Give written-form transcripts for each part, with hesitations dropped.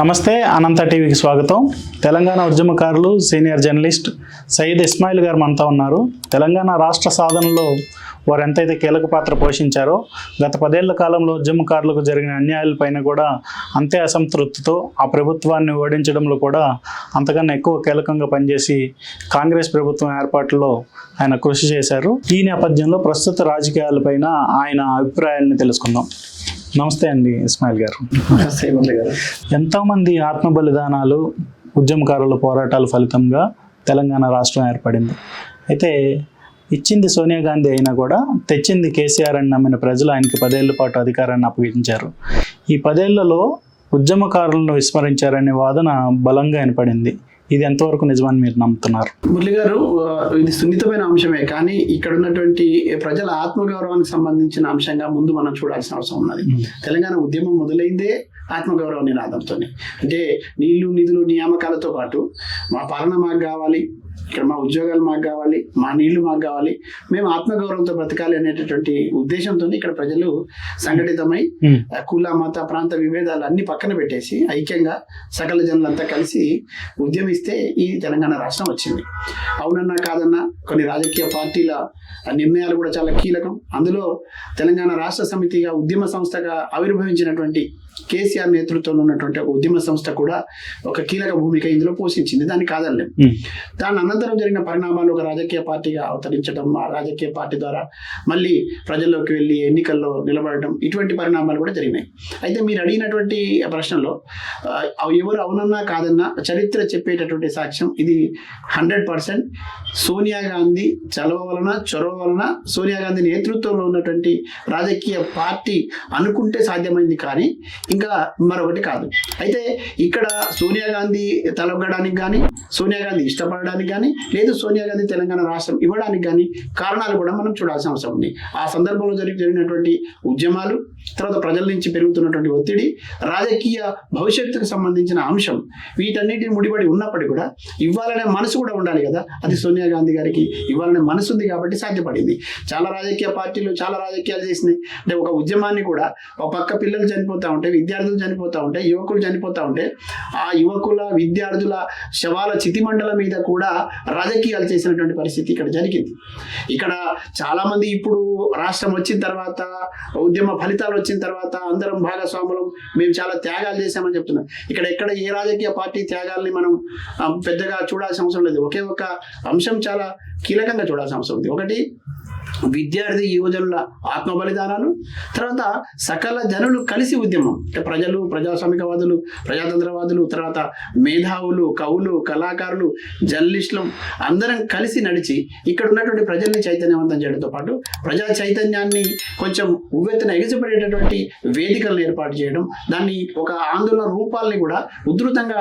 నమస్తే, అనంత టీవీకి స్వాగతం. తెలంగాణ ఉద్యమకారులు సీనియర్ జర్నలిస్ట్ సయ్యద్ ఇస్మాయిల్ గారు మనతో ఉన్నారు. తెలంగాణ రాష్ట్ర సాధనలో వారు ఎంతైతే కీలక పాత్ర పోషించారో గత 10 ఏళ్ల కాలంలో ఉద్యమకారులకు జరిగిన అన్యాయాలపైన కూడా అంతే అసంతృప్తితో ఆ ప్రభుత్వాన్ని ఓడించడంలో కూడా అంతకన్నా ఎక్కువ కీలకంగా పనిచేసి కాంగ్రెస్ ప్రభుత్వం ఏర్పాటులో ఆయన కృషి చేశారు. ఈ నేపథ్యంలో ప్రస్తుత రాజకీయాలపైన ఆయన అభిప్రాయాలను తెలుసుకుందాం. నమస్తే అండి ఇస్మాయిల్ గారు. ఎంతోమంది ఆత్మ బలిదానాలు, ఉద్యమకారుల పోరాటాల ఫలితంగా తెలంగాణ రాష్ట్రం ఏర్పడింది. అయితే ఇచ్చింది సోనియా గాంధీ అయినా కూడా తెచ్చింది కేసీఆర్ అని నమ్మిన ప్రజలు ఆయనకి 10 ఏళ్ల పాటు అధికారాన్ని అప్పగించారు. ఈ 10 ఏళ్లలో ఉద్యమకారులను విస్మరించారనే వాదన బలంగా వినపడింది. ఇది ఎంతవరకు నిజమని మీరు నమ్ముతున్నారు? మురళి గారు, ఇది సున్నితమైన అంశమే, కానీ ఇక్కడ ఉన్నటువంటి ప్రజల ఆత్మగౌరవానికి సంబంధించిన అంశంగా ముందు మనం చూడాల్సిన అవసరం ఉన్నది. తెలంగాణ ఉద్యమం మొదలైందే ఆత్మగౌరవ నినాదంతో. అంటే నీళ్లు, నిధులు, నియామకాలతో పాటు మా పాలన మాకు కావాలి, ఇక్కడ మా ఉద్యోగాలు మాకు కావాలి, మా నీళ్లు మాకు కావాలి, మేము ఆత్మగౌరవంతో బ్రతకాలి అనేటటువంటి ఉద్దేశంతో ఇక్కడ ప్రజలు సంఘటితమై కుల, మత, ప్రాంత విభేదాలు అన్ని పక్కన పెట్టేసి ఐక్యంగా సకల జనులంతా కలిసి ఉద్యమిస్తే ఈ తెలంగాణ రాష్ట్రం వచ్చింది. అవునన్నా కాదన్నా కొన్ని రాజకీయ పార్టీల నిర్ణయాలు కూడా చాలా కీలకం. అందులో తెలంగాణ రాష్ట్ర సమితిగా ఉద్యమ సంస్థగా ఆవిర్భవించినటువంటి కేసీఆర్ నేతృత్వంలో ఉన్నటువంటి ఒక ఉద్యమ సంస్థ కూడా ఒక కీలక భూమిక ఇందులో పోషించింది. దాన్ని కాదనలేం. దాని అనంతరం జరిగిన పరిణామాలు ఒక రాజకీయ పార్టీగా అవతరించడం, ఆ రాజకీయ పార్టీ ద్వారా మళ్ళీ ప్రజల్లోకి వెళ్ళి ఎన్నికల్లో నిలబడటం, ఇటువంటి పరిణామాలు కూడా జరిగినాయి. అయితే మీరు అడిగినటువంటి ప్రశ్నలో ఎవరు అవునన్నా కాదన్నా చరిత్ర చెప్పేటటువంటి సాక్ష్యం ఇది 100% సోనియా గాంధీ చొరవ వలన సోనియా గాంధీ నేతృత్వంలో ఉన్నటువంటి రాజకీయ పార్టీ అనుకుంటే సాధ్యమైంది, కానీ ఇంకా మరొకటి కాదు. అయితే ఇక్కడ సోనియా గాంధీ తలొగ్గడానికి కానీ, సోనియా గాంధీ ఇష్టపడడానికి కానీ, లేదు సోనియా గాంధీ తెలంగాణ రాష్ట్రం ఇవ్వడానికి కానీ కారణాలు కూడా మనం చూడాల్సిన అవసరం ఉంది. ఆ సందర్భంలో జరిగినటువంటి ఉద్యమాలు, తర్వాత ప్రజల నుంచి పెరుగుతున్నటువంటి ఒత్తిడి, రాజకీయ భవిష్యత్తుకు సంబంధించిన అంశం, వీటన్నిటిని ముడిపడి ఉన్నప్పటికీ కూడా ఇవ్వాలనే మనసు కూడా ఉండాలి కదా. అది సోనియా గాంధీ గారికి ఇవ్వాలనే మనసు ఉంది కాబట్టి సాధ్యపడింది. చాలా రాజకీయ పార్టీలు చాలా రాజకీయాలు చేసినాయి. అంటే ఒక ఉద్యమాన్ని కూడా ఒక పక్క పిల్లలు చనిపోతూ ఉంటే, విద్యార్థులు చనిపోతూ ఉంటే, యువకులు చనిపోతూ ఉంటే, ఆ యువకుల విద్యార్థుల శవాల చితిమండల మీద కూడా రాజకీయాలు చేసినటువంటి పరిస్థితి ఇక్కడ జరిగింది. ఇక్కడ చాలా మంది ఇప్పుడు రాష్ట్రం వచ్చిన తర్వాత, ఉద్యమ ఫలితాలు వచ్చిన తర్వాత అందరం భాగస్వాములం, మేము చాలా త్యాగాలు చేశామని చెప్తున్నాం. ఎక్కడ ఏ రాజకీయ పార్టీ త్యాగాల్ని మనం పెద్దగా చూడాల్సిన అవసరం లేదు. ఒకే ఒక అంశం చాలా కీలకంగా చూడాల్సిన అవసరం ఉంది. ఒకటి, విద్యార్థి యువజనుల ఆత్మ బలిదానాలు, తర్వాత సకల జనులు కలిసి ఉద్యమం. అంటే ప్రజలు, ప్రజాస్వామికవాదులు, ప్రజాతంత్రవాదులు, తర్వాత మేధావులు, కవులు, కళాకారులు, జర్నలిస్టులు అందరం కలిసి నడిచి ఇక్కడ ఉన్నటువంటి ప్రజల్ని చైతన్యవంతం చేయడంతో పాటు ప్రజా చైతన్యాన్ని కొంచెం ఉవ్వెత్తున ఎగిసిపడేటటువంటి వేదికలను ఏర్పాటు చేయడం, దాన్ని ఒక ఆందోళన రూపాలని కూడా ఉధృతంగా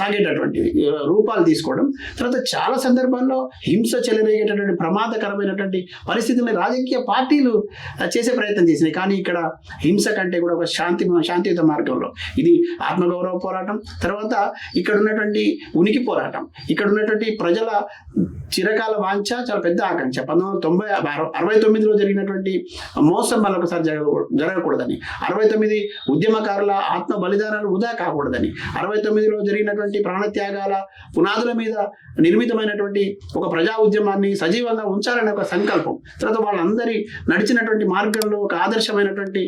సాగేటటువంటి రూపాలు తీసుకోవడం, తర్వాత చాలా సందర్భాల్లో హింస చెలరేగేటటువంటి ప్రమాదకరమైనటువంటి పరిస్థితుల్ని రాజకీయ పార్టీలు చేసే ప్రయత్నం చేసినాయి. కానీ ఇక్కడ హింస కంటే కూడా ఒక శాంతియుత మార్గంలో ఇది ఆత్మగౌరవ పోరాటం, తర్వాత ఇక్కడ ఉన్నటువంటి ఉనికి పోరాటం, ఇక్కడ ఉన్నటువంటి ప్రజల చిరకాల వాంఛ, చాలా పెద్ద ఆకాంక్ష. 1969లో జరిగినటువంటి మోసం మరొకసారి జరగకూడదని, 69 ఉద్యమకారుల ఆత్మ బలిదానాలు వృధా కాకూడదని, 69లో జరిగినటువంటి ప్రాణత్యాగాల పునాదుల మీద నిర్మితమైనటువంటి ఒక ప్రజా ఉద్యమాన్ని సజీవంగా ఉంచాలనే ఒక సంకల్పం, తర్వాత వాళ్ళందరి నడిచినటువంటి మార్గంలో ఒక ఆదర్శమైనటువంటి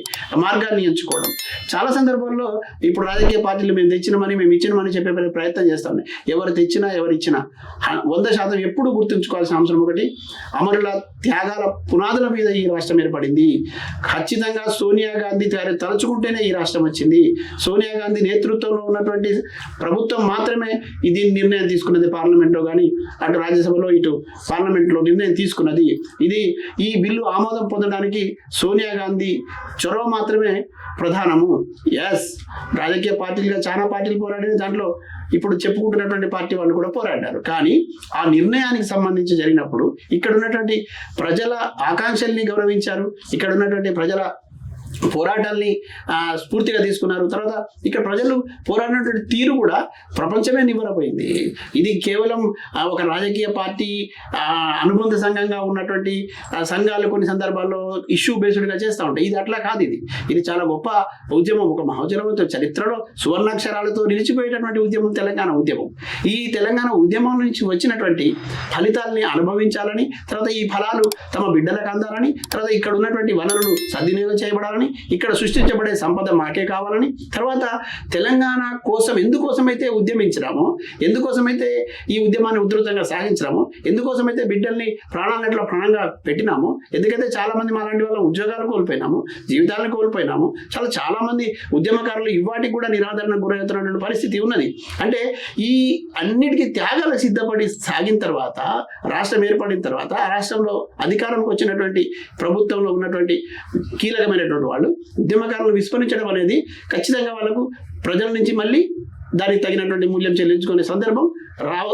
మార్గాన్ని ఎంచుకోవడం. చాలా సందర్భాల్లో ఇప్పుడు రాజకీయ పార్టీలు మేము తెచ్చినమని, మేము ఇచ్చినమని చెప్పే ప్రయత్నం చేస్తాం. ఎవరు తెచ్చినా ఎవరు ఇచ్చినా 100% ఎప్పుడు గుర్తుంచుకోవాల్సిన అవసరం ఒకటి, అమరుల త్యాగాల పునాదుల మీద ఈ రాష్ట్రం ఏర్పడింది. ఖచ్చితంగా సోనియా గాంధీ తలుచుకుంటేనే ఈ రాష్ట్రం వచ్చింది. సోనియా గాంధీ నేతృత్వంలో ఉన్నటువంటి ప్రభుత్వం మాత్రమే ఇది నిర్ణయం తీసుకున్నది. పార్లమెంట్లో కానీ, అటు రాజ్యసభలో ఇటు పార్లమెంట్లో నిర్ణయం తీసుకున్నది. ఈ బిల్లు ఆమోదం పొందడానికి సోనియా గాంధీ చొరవ మాత్రమే ప్రధానము. ఎస్, రాజకీయ పార్టీలుగా చాలా పార్టీలు పోరాడిన దాంట్లో ఇప్పుడు చెప్పుకుంటున్నటువంటి పార్టీ వాళ్ళు కూడా పోరాడారు. కానీ ఆ నిర్ణయానికి సంబంధించి జరిగినప్పుడు ఇక్కడ ఉన్నటువంటి ప్రజల ఆకాంక్షల్ని గౌరవించారు, ఇక్కడ ఉన్నటువంటి ప్రజల పోరాటాల్ని స్ఫూర్తిగా తీసుకున్నారు. తర్వాత ఇక్కడ ప్రజలు పోరాడినటువంటి తీరు కూడా ప్రపంచమే నివ్వరపోయింది. ఇది కేవలం ఒక రాజకీయ పార్టీ అనుబంధ సంఘంగా ఉన్నటువంటి సంఘాలు కొన్ని సందర్భాల్లో ఇష్యూ బేస్డ్గా చేస్తూ ఉంటాయి. ఇది అట్లా కాదు. ఇది చాలా గొప్ప ఉద్యమం, ఒక మహోద్యమంతో చరిత్రలో సువర్ణాక్షరాలతో నిలిచిపోయేటటువంటి ఉద్యమం తెలంగాణ ఉద్యమం. ఈ తెలంగాణ ఉద్యమం నుంచి వచ్చినటువంటి ఫలితాలని అనుభవించాలని, తర్వాత ఈ ఫలాలు తమ బిడ్డలకు అందాలని, తర్వాత ఇక్కడ ఉన్నటువంటి వనరులు సద్వినియోగం చేయబడాలని, ఇక్కడ సృష్టించబడే సంపద మాకే కావాలని, తర్వాత తెలంగాణ కోసం ఎందుకోసమైతే ఉద్యమించినామో, ఎందుకోసమైతే ఈ ఉద్యమాన్ని ఉధృతంగా సాగించినామో, ఎందుకోసమైతే బిడ్డల్ని ప్రాణాలట్లో ప్రాణంగా పెట్టినామో, ఎందుకైతే చాలా మంది మాలాంటి వాళ్ళ ఉద్యోగాలు కోల్పోయినాము, జీవితాలను కోల్పోయినాము, చాలా మంది ఉద్యమకారులు ఇవాటికి కూడా నిరాదరణకు గురవుతున్నటువంటి పరిస్థితి ఉన్నది. అంటే ఈ అన్నిటికీ త్యాగాలు సిద్ధపడి సాగిన తర్వాత, రాష్ట్రం ఏర్పడిన తర్వాత, ఆ రాష్ట్రంలో అధికారంకి వచ్చినటువంటి ప్రభుత్వంలో ఉన్నటువంటి కీలకమైనటువంటి వాళ్ళు ఉద్యమకారులను విస్మరించడం అనేది ఖచ్చితంగా వాళ్ళకు ప్రజల నుంచి మళ్ళీ దానికి తగినటువంటి మూల్యం చెల్లించుకునే సందర్భం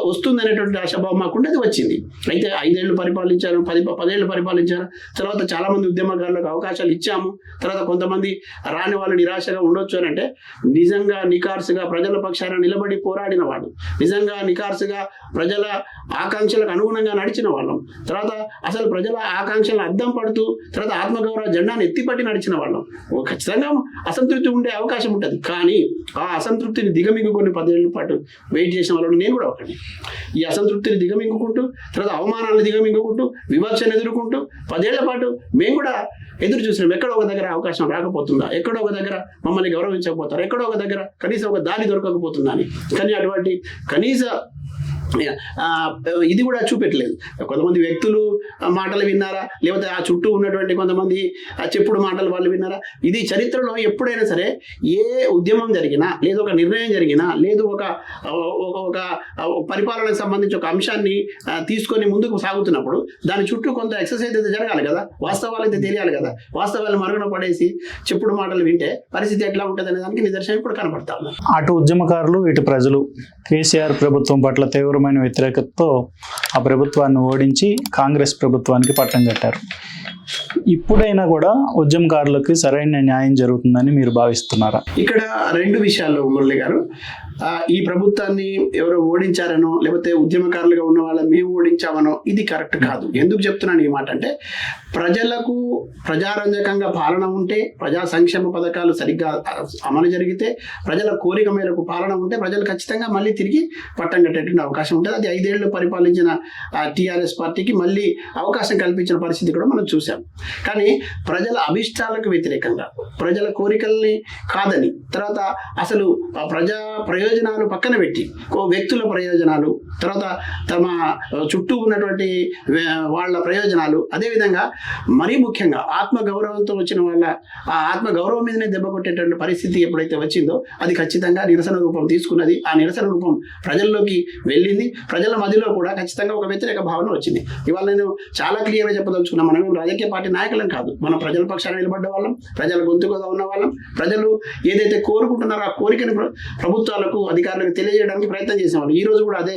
వస్తుంది అనేటువంటి ఆశాభావం మాకుండేది వచ్చింది. అయితే 5 ఏళ్ళు పరిపాలించారు, 10 ఏళ్ళు పరిపాలించారు. తర్వాత చాలామంది ఉద్యమకారులకు అవకాశాలు ఇచ్చాము. తర్వాత కొంతమంది రాని వాళ్ళు నిరాశగా ఉండొచ్చు అని అంటే, నిజంగా నికార్సుగా ప్రజల పక్షాన నిలబడి పోరాడిన వాళ్ళు, నిజంగా నికార్సుగా ప్రజల ఆకాంక్షలకు అనుగుణంగా నడిచిన వాళ్ళం, తర్వాత అసలు ప్రజల ఆకాంక్షలను అద్దం పడుతూ తర్వాత ఆత్మగౌరవ జెండాను ఎత్తిపట్టి నడిచిన వాళ్ళం. ఖచ్చితంగా అసంతృప్తి ఉండే అవకాశం ఉంటుంది. కానీ ఆ అసంతృప్తిని దిగమింగుకొని 10 ఏళ్ళ పాటు వెయిట్ చేసిన వాళ్ళు నేను కూడా ఒకటి. ఈ అసంతృప్తిని దిగమింగుకుంటూ, తర్వాత అవమానాలను దిగమింగుకుంటూ, వివక్షను ఎదుర్కొంటూ 10 ఏళ్ల పాటు మేము కూడా ఎదురు చూసినాం. ఎక్కడో ఒక దగ్గర అవకాశం రాకపోతుందా, ఎక్కడో ఒక దగ్గర మమ్మల్ని గౌరవించకపోతారు, ఎక్కడో ఒక దగ్గర కనీసం ఒక దారి దొరకకపోతుందా అని. కానీ అటువంటి కనీస ఇది కూడా చూపెట్టలేదు. కొంతమంది వ్యక్తులు మాటలు విన్నారా, లేకపోతే ఆ చుట్టూ ఉన్నటువంటి కొంతమంది చెప్పుడు మాటలు వాళ్ళు విన్నారా. ఇది చరిత్రలో ఎప్పుడైనా సరే ఏ ఉద్యమం జరిగినా, లేదు ఒక నిర్ణయం జరిగినా, లేదు ఒక పరిపాలనకు సంబంధించి ఒక అంశాన్ని తీసుకొని ముందుకు సాగుతున్నప్పుడు దాని చుట్టూ కొంత ఎక్సర్సైజ్ అయితే జరగాలి కదా, వాస్తవాలు అయితే తెలియాలి కదా. వాస్తవాలు మరుగున పడేసి చెప్పుడు మాటలు వింటే పరిస్థితి ఎట్లా ఉంటుంది అనే దానికి నిదర్శనం ఇప్పుడు కనబడతా ఉంది. అటు ఉద్యమకారులు, ఇటు ప్రజలు కేసీఆర్ ప్రభుత్వం పట్ల తీవ్రమైన వ్యతిరేకతతో ఆ ప్రభుత్వాన్ని ఓడించి కాంగ్రెస్ ప్రభుత్వానికి పట్టం కట్టారు. ఇప్పుడైనా కూడా ఉద్యమకారులకు సరైన న్యాయం జరుగుతుందని మీరు భావిస్తున్నారా? ఇక్కడ 2 విషయాలు మురళి గారు. ఈ ప్రభుత్వాన్ని ఎవరో ఓడించారనో, లేకపోతే ఉద్యమకారులుగా ఉన్న వాళ్ళ మేము ఓడించామనో ఇది కరెక్ట్ కాదు. ఎందుకు చెప్తున్నాను ఈ మాట అంటే, ప్రజలకు ప్రజారంజకంగా పాలన ఉంటే, ప్రజా సంక్షేమ పథకాలు సరిగ్గా అమలు జరిగితే, ప్రజల కోరిక మేరకు పాలన ఉంటే ప్రజలు ఖచ్చితంగా మళ్ళీ తిరిగి పట్టం కట్టేటువంటి అవకాశం ఉంటుంది. అది 5 ఏళ్ళు పరిపాలించిన టీఆర్ఎస్ పార్టీకి మళ్ళీ అవకాశం కల్పించిన పరిస్థితి కూడా మనం చూసాం. కానీ ప్రజల అభిష్టాలకు వ్యతిరేకంగా, ప్రజల కోరికల్ని కాదని, తర్వాత అసలు ప్రజా ప్రయోజనాలు పక్కన పెట్టి వ్యక్తుల ప్రయోజనాలు, తర్వాత తమ చుట్టూ ఉన్నటువంటి వాళ్ళ ప్రయోజనాలు, అదేవిధంగా మరీ ముఖ్యంగా ఆత్మగౌరవంతో వచ్చిన వాళ్ళ ఆ ఆత్మగౌరవం మీదనే దెబ్బ కొట్టేటువంటి పరిస్థితి ఎప్పుడైతే వచ్చిందో అది ఖచ్చితంగా నిరసన రూపం తీసుకున్నది. ఆ నిరసన రూపం ప్రజల్లోకి వెళ్ళింది. ప్రజల మధ్యలో కూడా ఖచ్చితంగా ఒక వ్యతిరేక భావన వచ్చింది. ఇవాళ నేను చాలా క్లియర్గా చెప్పదలుచుకున్నాను, మనం రాజకీయ పార్టీ నాయకులం కాదు, మనం ప్రజల పక్షాన నిలబడ్డ వాళ్ళం, ప్రజల గొంతుగా ఉన్న వాళ్ళం. ప్రజలు ఏదైతే కోరుకుంటున్నారో ఆ కోరికను ప్రభుత్వాలకు, అధికారులకు తెలియజేయడానికి ప్రయత్నం చేసేవాళ్ళు. ఈ రోజు కూడా అదే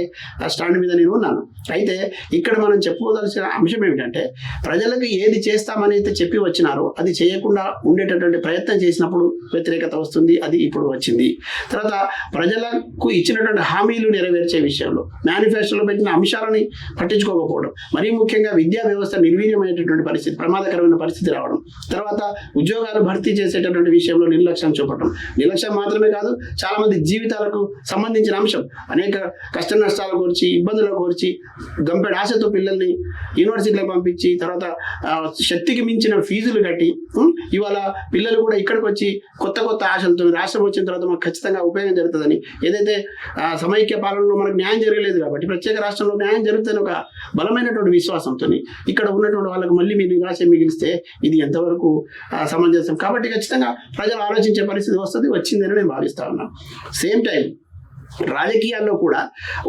స్టాండ్ మీద నేను ఉన్నాను. అయితే ఇక్కడ మనం చెప్పుకోదలసిన అంశం ఏమిటంటే, ప్రజలకు ఏది చేస్తామని అయితే చెప్పి వచ్చినారో అది చేయకుండా ఉండేటటువంటి ప్రయత్నం చేసినప్పుడు వ్యతిరేకత వస్తుంది. అది ఇప్పుడు వచ్చింది. తర్వాత ప్రజలకు ఇచ్చినటువంటి హామీలు నెరవేర్చే విషయంలో, మేనిఫెస్టోలో పెట్టిన అంశాలని పట్టించుకోకపోవడం, మరీ ముఖ్యంగా విద్యా వ్యవస్థ నిర్వీర్యమైనటువంటి పరిస్థితి, ప్రమాదకరమైన పరిస్థితి రావడం, తర్వాత ఉద్యోగాలు భర్తీ చేసేటటువంటి విషయంలో నిర్లక్ష్యం చూపడం. నిర్లక్ష్యం మాత్రమే కాదు, చాలా మంది జీవితాలకు సంబంధించిన అంశం, అనేక కష్ట నష్టాల గురించి, ఇబ్బందుల గురించి గంపెడు ఆశతో పిల్లల్ని యూనివర్సిటీలకు పంపించి, తర్వాత శక్తికి మించిన ఫీజులు కట్టి, ఇవాళ పిల్లలు కూడా ఇక్కడికి వచ్చి కొత్త కొత్త ఆశలతో రాష్ట్రం వచ్చిన తర్వాత మనకు ఖచ్చితంగా ఉపయోగం జరుగుతుందని, ఏదైతే సమైక్య పాలనలో మనకు న్యాయం జరగలేదు కాబట్టి ప్రత్యేక రాష్ట్రంలో న్యాయం జరుగుతుందని ఒక బలమైనటువంటి విశ్వాసంతో ఇక్కడ ఉన్నటువంటి వాళ్ళకు మళ్ళీ మీరు నిరాశ మిగిలిస్తే ఇది ఎంతవరకు సమంజసం. కాబట్టి ఖచ్చితంగా ప్రజలు ఆలోచించే పరిస్థితి వచ్చిందని నేను భావిస్తా ఉన్నాను. సేమ్ టైం రాజకీయాల్లో కూడా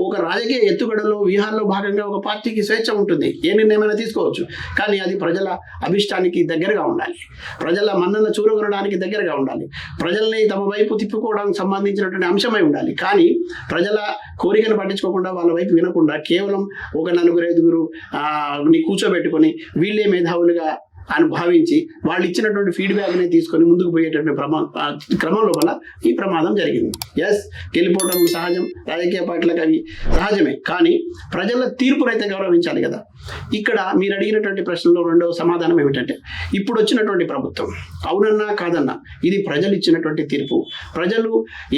ఒక రాజకీయ ఎత్తుగడలో, వ్యూహాల్లో భాగంగా ఒక పార్టీకి స్వేచ్ఛ ఉంటుంది, ఏ నిర్ణయమైనా తీసుకోవచ్చు. కానీ అది ప్రజల అభిష్టానికి దగ్గరగా ఉండాలి, ప్రజల మన్నన చూరగొనడానికి దగ్గరగా ఉండాలి, ప్రజల్ని తమ వైపు తిప్పుకోవడానికి సంబంధించినటువంటి అంశమై ఉండాలి. కానీ ప్రజల కోరికను పట్టించుకోకుండా, వాళ్ళ వైపు వినకుండా, కేవలం ఒక 4-5 ని కూర్చోబెట్టుకొని వీళ్ళే మేధావులుగా అని భావించి వాళ్ళు ఇచ్చినటువంటి ఫీడ్బ్యాక్ని తీసుకొని ముందుకు పోయేటటువంటి క్రమం లోపల ఈ ప్రమాదం జరిగింది. ఎస్, గెలిపోవడం సహజం, రాజకీయ పార్టీలకు అవి సహజమే, కానీ ప్రజల తీర్పునైతే గౌరవించాలి కదా. ఇక్కడ మీరు అడిగినటువంటి ప్రశ్నలో రెండవ సమాధానం ఏమిటంటే, ఇప్పుడు వచ్చినటువంటి ప్రభుత్వం అవునన్నా కాదన్నా ఇది ప్రజలు ఇచ్చినటువంటి తీర్పు. ప్రజలు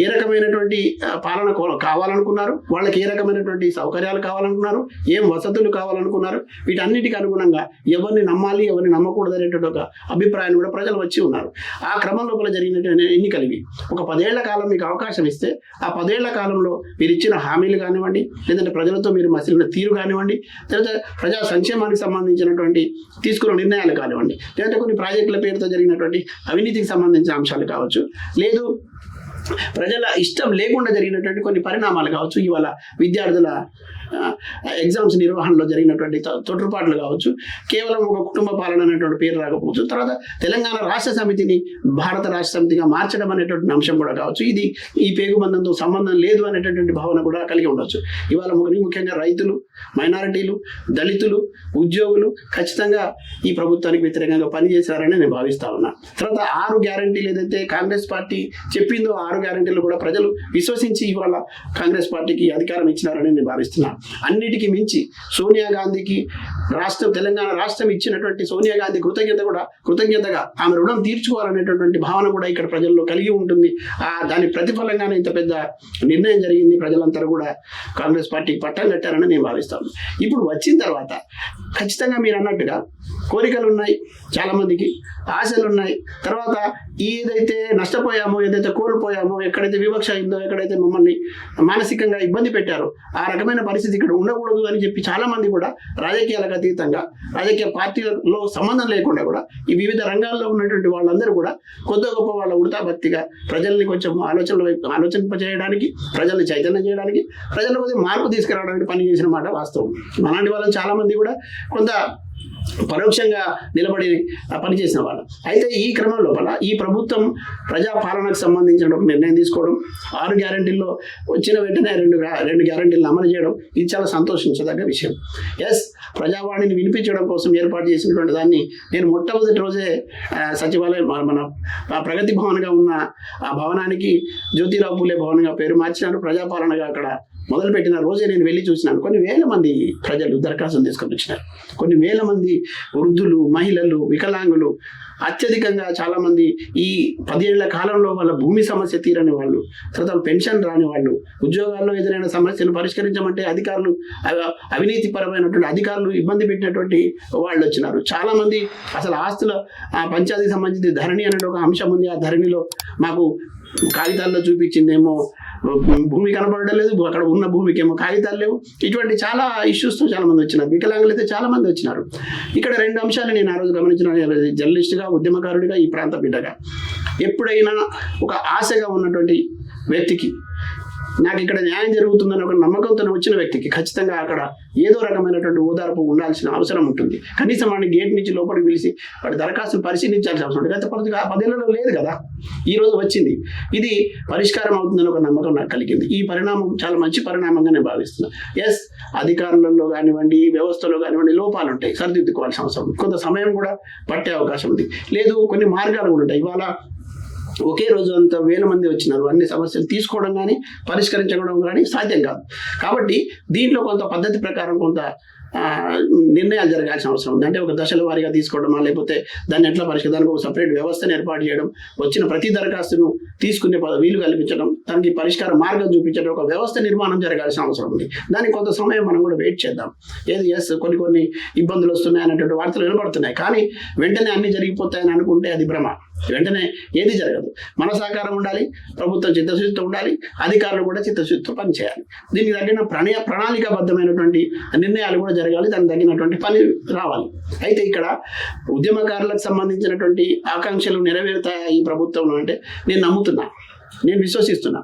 ఏ రకమైనటువంటి పాలన కావాలనుకున్నారు, వాళ్ళకి ఏ రకమైనటువంటి సౌకర్యాలు కావాలనుకున్నారు, ఏం వసతులు కావాలనుకున్నారు, వీటన్నిటికి అనుగుణంగా ఎవరిని నమ్మాలి ఎవరిని నమ్మకూడదు అనేటువంటి ఒక అభిప్రాయాన్ని కూడా ప్రజలు వచ్చి ఉన్నారు. ఆ క్రమం లోపల జరిగినటువంటి ఎన్నికలు ఇవి. ఒక 10 ఏళ్ల కాలం మీకు అవకాశం ఇస్తే ఆ 10 ఏళ్ల కాలంలో మీరు ఇచ్చిన హామీలు కానివ్వండి, లేదంటే ప్రజలతో మీరు మసిలిన తీరు కానివ్వండి, లేదా ప్రజా సంక్షేమానికి సంబంధించినటువంటి తీసుకున్న నిర్ణయాలు కానివ్వండి, లేదంటే కొన్ని ప్రాజెక్టుల పేరుతో జరిగినటువంటి అవినీతికి సంబంధించిన అంశాలు కావచ్చు, లేదు ప్రజల ఇష్టం లేకుండా జరిగినటువంటి కొన్ని పరిణామాలు కావచ్చు, ఇవాళ విద్యార్థుల ఎగ్జామ్స్ నిర్వహణలో జరిగినటువంటి తొట్టుపాట్లు కావచ్చు, కేవలం ఒక కుటుంబ పాలన అనేటువంటి పేరు రాకపోవచ్చు, తర్వాత తెలంగాణ రాష్ట్ర సమితిని భారత రాష్ట్ర సమితిగా మార్చడం అనేటువంటి అంశం కూడా కావచ్చు, ఇది ఈ పేగుబంధంతో సంబంధం లేదు అనేటటువంటి భావన కూడా కలిగి ఉండొచ్చు. ఇవాళ ముఖ్యంగా రైతులు, మైనారిటీలు, దళితులు, ఉద్యోగులు ఖచ్చితంగా ఈ ప్రభుత్వానికి వ్యతిరేకంగా పనిచేశారని నేను భావిస్తా ఉన్నా. తర్వాత 6 గ్యారంటీలు ఏదైతే కాంగ్రెస్ పార్టీ చెప్పిందో 6 గ్యారంటీలు కూడా ప్రజలు విశ్వసించి ఇవాళ కాంగ్రెస్ పార్టీకి అధికారం ఇచ్చినారని నేను భావిస్తున్నాను. అన్నిటికీ మించి సోనియా గాంధీకి తెలంగాణ రాష్ట్రం ఇచ్చినటువంటి సోనియా గాంధీ కృతజ్ఞతగా ఆమె రుణం తీర్చుకోవాలనేటటువంటి భావన కూడా ఇక్కడ ప్రజల్లో కలిగి ఉంటుంది. దాని ప్రతిఫలంగానే ఇంత పెద్ద నిర్ణయం జరిగింది. ప్రజలంతా కూడా కాంగ్రెస్ పార్టీకి పట్టం కట్టారని నేను భావిస్తాను. ఇప్పుడు వచ్చిన తర్వాత ఖచ్చితంగా మీరు అన్నట్టుగా కోరికలు ఉన్నాయి, చాలా మందికి ఆశలు ఉన్నాయి. తర్వాత ఏదైతే నష్టపోయామో, ఏదైతే కోల్పోయామో, ఎక్కడైతే వివక్ష అయిందో, ఎక్కడైతే మమ్మల్ని మానసికంగా ఇబ్బంది పెట్టారో ఆ రకమైన పరిస్థితి ఇక్కడ ఉండకూడదు అని చెప్పి చాలా మంది కూడా రాజకీయాలకు అతీతంగా, రాజకీయ పార్టీలలో సంబంధం లేకుండా కూడా ఈ వివిధ రంగాల్లో ఉన్నటువంటి వాళ్ళందరూ కూడా కొద్ది గొప్ప వాళ్ళ ఉడతా భక్తిగా ప్రజల్ని కొంచెం ఆలోచింపజేయడానికి, ప్రజల్ని చైతన్యం చేయడానికి, ప్రజల కొద్దిగా మార్పు తీసుకురావడానికి పని చేసిన మాట వాస్తవం. అలాంటి వాళ్ళని చాలా మంది కూడా కొంత పరోక్షంగా నిలబడి పనిచేసిన వాళ్ళు. అయితే ఈ క్రమం లోపల ఈ ప్రభుత్వం ప్రజాపాలనకు సంబంధించిన ఒక నిర్ణయం తీసుకోవడం, 6 గ్యారంటీల్లో వచ్చిన వెంటనే రెండు గ్యారంటీలను అమలు చేయడం, ఇది చాలా సంతోషించదగ్గ విషయం. ఎస్, ప్రజావాణిని వినిపించడం కోసం ఏర్పాటు చేసినటువంటి దాన్ని నేను మొట్టమొదటి రోజే సచివాలయం మన ప్రగతి భవన్గా ఉన్న ఆ భవనానికి జ్యోతిరావు పూలే భవన్గా పేరు మార్చినారు. ప్రజాపాలనగా అక్కడ మొదలుపెట్టిన రోజే నేను వెళ్ళి చూసినాను. కొన్ని వేల మంది ప్రజలు దరఖాస్తులు తీసుకొని వచ్చినారు. కొన్ని వేల మంది వృద్ధులు, మహిళలు, వికలాంగులు, అత్యధికంగా చాలామంది ఈ 10 ఏళ్ల కాలంలో వాళ్ళ భూమి సమస్య తీరని వాళ్ళు, తర్వాత పెన్షన్ రాని వాళ్ళు, ఉద్యోగాల్లో ఎదురైన సమస్యను పరిష్కరించమంటే అధికారులు అవినీతిపరమైనటువంటి అధికారులు ఇబ్బంది పెట్టినటువంటి వాళ్ళు వచ్చినారు. చాలామంది అసలు ఆస్తుల పంచాయతీకి సంబంధించి ధరణి అనే ఒక అంశం ఉంది. ఆ ధరణిలో మాకు కాగితాల్లో చూపించిందేమో భూమి కనపడడం లేదు, అక్కడ ఉన్న భూమికి ఏమో కాగితాలు లేవు. ఇటువంటి చాలా ఇష్యూస్తో చాలా మంది వచ్చినారు. వికలాంగులు అయితే చాలా మంది వచ్చినారు. ఇక్కడ 2 అంశాలు నేను ఆ రోజు గమనించిన, జర్నలిస్ట్గా, ఉద్యమకారుడిగా, ఈ ప్రాంత బిడ్డగా. ఎప్పుడైనా ఒక ఆశగా ఉన్నటువంటి వ్యక్తికి, నాకు ఇక్కడ న్యాయం జరుగుతుందని ఒక నమ్మకంతో వచ్చిన వ్యక్తికి ఖచ్చితంగా అక్కడ ఏదో రకమైనటువంటి ఓదార్పు ఉండాల్సిన అవసరం ఉంటుంది. కనీసం వాడిని గేట్ నుంచి లోపలికి పిలిచి వాడి దరఖాస్తును పరిశీలించాల్సిన అవసరం ఉంటుంది. గత 10 ఏళ్లలో లేదు కదా, ఈ రోజు వచ్చింది. ఇది పరిష్కారం అవుతుందని ఒక నమ్మకం నాకు కలిగింది. ఈ పరిణామం చాలా మంచి పరిణామంగా నేను భావిస్తున్నాను. ఎస్, అధికారులలో కానివ్వండి, వ్యవస్థలో కానివ్వండి లోపాలు ఉంటాయి, సరిదిద్దుకోవాల్సిన అవసరం, కొంత సమయం కూడా పట్టే అవకాశం ఉంది. లేదు, కొన్ని మార్గాలు కూడా ఉంటాయి. ఇవాళ ఒకే రోజు అంత వేల మంది వచ్చినారు, అన్ని సమస్యలు తీసుకోవడం కానీ పరిష్కరించడం కానీ సాధ్యం కాదు. కాబట్టి దీంట్లో కొంత పద్ధతి ప్రకారం కొంత నిర్ణయాలు జరగాల్సిన అవసరం ఉంది. అంటే ఒక దశల వారీగా తీసుకోవడమా, లేకపోతే దాన్ని ఎట్లా దానికి ఒక సపరేట్ వ్యవస్థను ఏర్పాటు చేయడం, వచ్చిన ప్రతి దరఖాస్తును తీసుకునే వీలు కల్పించడం, దానికి పరిష్కార మార్గం చూపించడం, ఒక వ్యవస్థ నిర్మాణం జరగాల్సిన అవసరం ఉంది. దానికి కొంత సమయం మనం కూడా వెయిట్ చేద్దాం. ఎస్, కొన్ని ఇబ్బందులు వస్తున్నాయి అనేటువంటి వార్తలు వినబడుతున్నాయి, కానీ వెంటనే అన్ని జరిగిపోతాయని అనుకుంటే అది భ్రమ. వెంటనే ఏది జరగదు. మన సహకారం ఉండాలి, ప్రభుత్వం చిత్తశుద్ధితో ఉండాలి, అధికారులు కూడా చిత్తశుద్ధితో పనిచేయాలి. దీనికి తగిన ప్రణాళికాబద్ధమైనటువంటి నిర్ణయాలు కూడా జరగాలి, దానికి తగినటువంటి పని రావాలి. అయితే ఇక్కడ ఉద్యమకారులకు సంబంధించినటువంటి ఆకాంక్షలు నెరవేరుతాయా ఈ ప్రభుత్వంలో అంటే నేను నమ్ముతున్నా. నేను విశ్వసిస్తున్నా.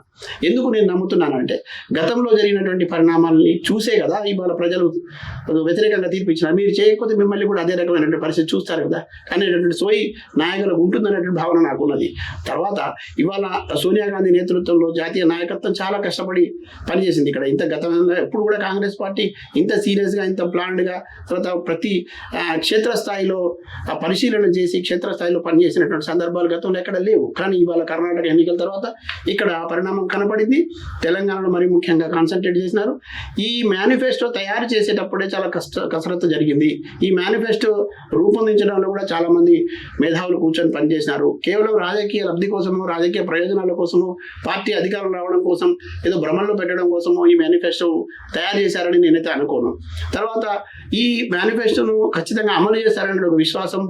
ఎందుకు నేను నమ్ముతున్నానంటే గతంలో జరిగినటువంటి పరిణామాలని చూసే కదా ఇవాళ ప్రజలు వ్యతిరేకంగా తీర్పు ఇచ్చినారు. మీరు చేయకపోతే మిమ్మల్ని కూడా అదే రకమైనటువంటి పరిస్థితి చూస్తారు కదా అనేటటువంటి సోయి నాయకులకు ఉంటుందనేటువంటి భావన నాకు ఉన్నది. తర్వాత ఇవాళ సోనియా గాంధీ నేతృత్వంలో జాతీయ నాయకత్వం చాలా కష్టపడి పనిచేసింది ఇక్కడ. ఇంత గతంలో ఎప్పుడు కూడా కాంగ్రెస్ పార్టీ ఇంత సీరియస్గా, ఇంత ప్లాన్డ్గా, తర్వాత ప్రతి క్షేత్రస్థాయిలో పరిశీలన చేసి క్షేత్రస్థాయిలో పనిచేసినటువంటి సందర్భాలు గతంలో ఎక్కడ లేవు. కానీ ఇవాళ కర్ణాటక ఎన్నికల తర్వాత ఇక్కడ పరిణామం కనపడింది. తెలంగాణలో మరి ముఖ్యంగా కాన్సన్ట్రేట్ చేసినారు. ఈ మేనిఫెస్టో తయారు చేసేటప్పుడే చాలా కసరత్తు జరిగింది. ఈ మేనిఫెస్టో రూపొందించడంలో కూడా చాలా మంది మేధావులు కూర్చొని పనిచేసినారు. కేవలం రాజకీయ లబ్ధి కోసమో, రాజకీయ ప్రయోజనాల కోసమో, పార్టీ అధికారం రావడం కోసం, ఏదో భ్రమల్లో పెట్టడం కోసమో ఈ మేనిఫెస్టో తయారు చేశారని నేనైతే అనుకోను. తర్వాత ఈ మేనిఫెస్టోను ఖచ్చితంగా అమలు చేశారనే ఒక విశ్వాసం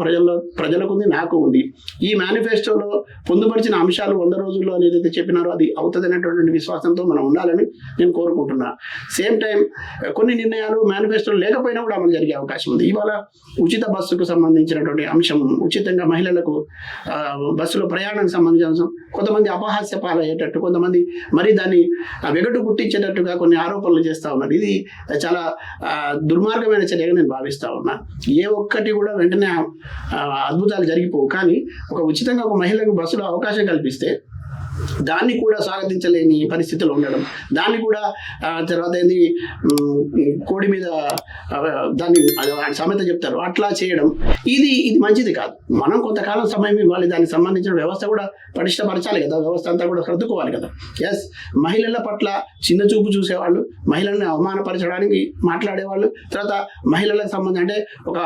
ప్రజలకు ఉంది, నాకు ఉంది. ఈ మేనిఫెస్టోలో పొందుపరిచిన అంశాలు 100 రోజుల్లో ఏదైతే చెప్పినారో అది అవుతుంది అనేటువంటి విశ్వాసంతో మనం ఉండాలని నేను కోరుకుంటున్నా. సేమ్ టైం కొన్ని నిర్ణయాలు మేనిఫెస్టోలో లేకపోయినా కూడా అమలు జరిగే అవకాశం ఉంది. ఇవాళ ఉచిత బస్సుకు సంబంధించినటువంటి అంశం, ఉచితంగా మహిళలకు బస్సులో ప్రయాణానికి సంబంధించిన అంశం కొంతమంది అపహాస్య పాలయ్యేటట్టు, కొంతమంది మరి దాన్ని వెగటు పుట్టించేటట్టుగా కొన్ని ఆరోపణలు చేస్తూ ఉన్నారు. ఇది చాలా దుర్మార్గమైన చర్యగా నేను భావిస్తూ ఉన్నా. ఏ ఒక్కటి కూడా వెంటనే అద్భుతాలు జరిగిపోవు. కానీ ఒక ఉచితంగా ఒక మహిళకు బస్సులో అవకాశం కల్పిస్తే దాన్ని కూడా స్వాగతించలేని పరిస్థితులు ఉండడం, దాన్ని కూడా తర్వాత ఏంది కోడి మీద దాన్ని సమేత చెప్తారు అట్లా చేయడం, ఇది మంచిది కాదు. మనం కొంతకాలం సమయం ఇవ్వాలి, దానికి సంబంధించిన వ్యవస్థ కూడా పటిష్టపరచాలి కదా, వ్యవస్థ అంతా కూడా సర్దుకోవాలి కదా. ఎస్, మహిళల పట్ల చిన్న చూపు చూసేవాళ్ళు, మహిళల్ని అవమానపరచడానికి మాట్లాడేవాళ్ళు, తర్వాత మహిళలకు సంబంధించి అంటే ఒక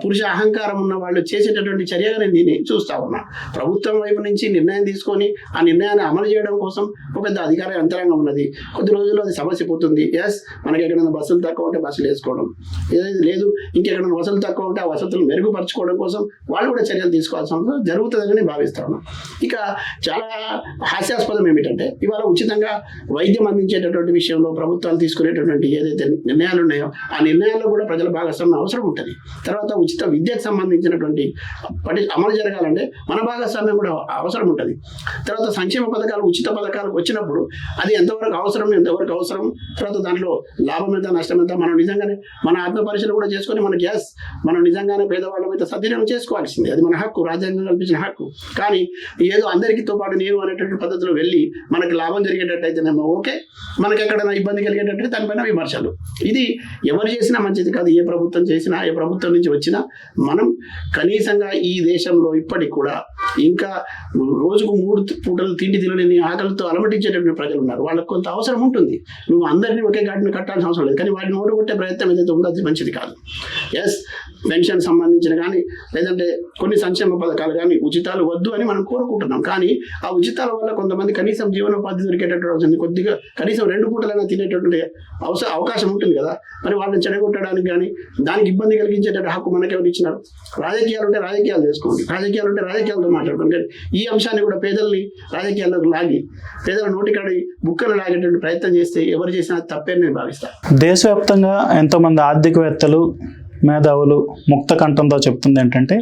పురుష అహంకారం ఉన్న వాళ్ళు చేసేటటువంటి చర్యగా నేను దీన్ని చూస్తా ఉన్నా. ప్రభుత్వం వైపు నుంచి నిర్ణయం తీసుకొని ఆ నిర్ణయాన్ని అమలు చేయడం కోసం ఒక పెద్ద అధికార యంత్రాంగం ఉన్నది. కొద్ది రోజుల్లో అది సమస్య పోతుంది. ఎస్, మనకి ఎక్కడైనా బస్సులు తక్కువ ఉంటే బస్సులు వేసుకోవడం, ఏదైతే లేదు ఇంకెక్కడైనా వసతులు తక్కువ ఉంటే ఆ వసతులు మెరుగుపరచుకోవడం కోసం వాళ్ళు కూడా చర్యలు తీసుకోవాల్సిన జరుగుతుందని నేను భావిస్తాను. ఇక చాలా హాస్యాస్పదం ఏమిటంటే ఇవాళ ఉచితంగా వైద్యం అందించేటటువంటి విషయంలో ప్రభుత్వాలు తీసుకునేటటువంటి ఏదైతే నిర్ణయాలు ఉన్నాయో ఆ నిర్ణయాల్లో కూడా ప్రజల భాగస్వామ్యం అవసరం ఉంటుంది. తర్వాత ఉచిత విద్యకు సంబంధించినటువంటి అమలు జరగాలంటే మన భాగస్వామ్యం కూడా అవసరం ఉంటుంది. తర్వాత సంక్షేమ పథకాలు, ఉచిత పథకాలు వచ్చినప్పుడు అది ఎంతవరకు అవసరం, తర్వాత దాంట్లో లాభం ఎంత, నష్టం ఎంత, మనం నిజంగానే మన ఆత్మ పరిశీలన కూడా చేసుకొని మనం నిజంగానే పేదవాళ్ళం అయితే సద్వినియోగం చేసుకోవాల్సింది. అది మన హక్కు, రాజ్యాంగం కల్పించిన హక్కు. కానీ ఏదో అందరికీతో పాటు నేను అనేటువంటి పద్ధతిలో వెళ్ళి మనకి లాభం జరిగేటట్టయితేనేమో ఓకే, మనకి ఎక్కడైనా ఇబ్బంది కలిగేటట్టు దానిపైన విమర్శలు. ఇది ఎవరు చేసినా మంచిది కాదు. ఏ ప్రభుత్వం చేసినా, ఏ ప్రభుత్వం నుంచి వచ్చినా మనం కనీసంగా ఈ దేశంలో ఇప్పటికి కూడా ఇంకా రోజుకు 3 పూటలు తిండి తినలేని ఆకలితో అలమటించేటటువంటి ప్రజలు ఉన్నారు. వాళ్ళకి కొంత అవసరం ఉంటుంది. నువ్వు అందరినీ ఒకే ఘాటిని కట్టాల్సిన అవసరం లేదు, కానీ వాటిని ఓడగొట్టే ప్రయత్నం ఏదైతే ఉందో అది మంచిది కాదు. ఎస్, పెన్షన్ సంబంధించిన కానీ లేదంటే కొన్ని సంక్షేమ పథకాలు కానీ ఉచితాలు వద్దు అని మనం కోరుకుంటున్నాం. కానీ ఆ ఉచితాల వల్ల కొంతమంది కనీసం జీవనోపాధి దొరికేటటువంటి కొద్దిగా కనీసం 2 పూటలైనా తినేటటువంటి అవకాశం ఉంటుంది కదా. మరి వాళ్ళని చెడగొట్టడానికి కానీ దానికి ఇబ్బంది కలిగించేటటువంటి హక్కు మనకెవరు ఇచ్చినారు? రాజకీయాలు ఉంటే రాజకీయాలు చేసుకోండి, రాజకీయాలు ఉంటే రాజకీయాలతో మాట్లాడుకోండి. కానీ ఈ అంశాన్ని కూడా పేదల్ని రాజకీయాల్లోకి లాగి పేదల నోటికాడి బుక్కలు లాగేటువంటి ప్రయత్నం చేస్తే ఎవరు చేసినా తప్పే నేను భావిస్తాను. దేశవ్యాప్తంగా ఎంతోమంది ఆర్థికవేత్తలు, మేధావులు ముక్త కంఠంతో చెప్తుంది ఏంటంటే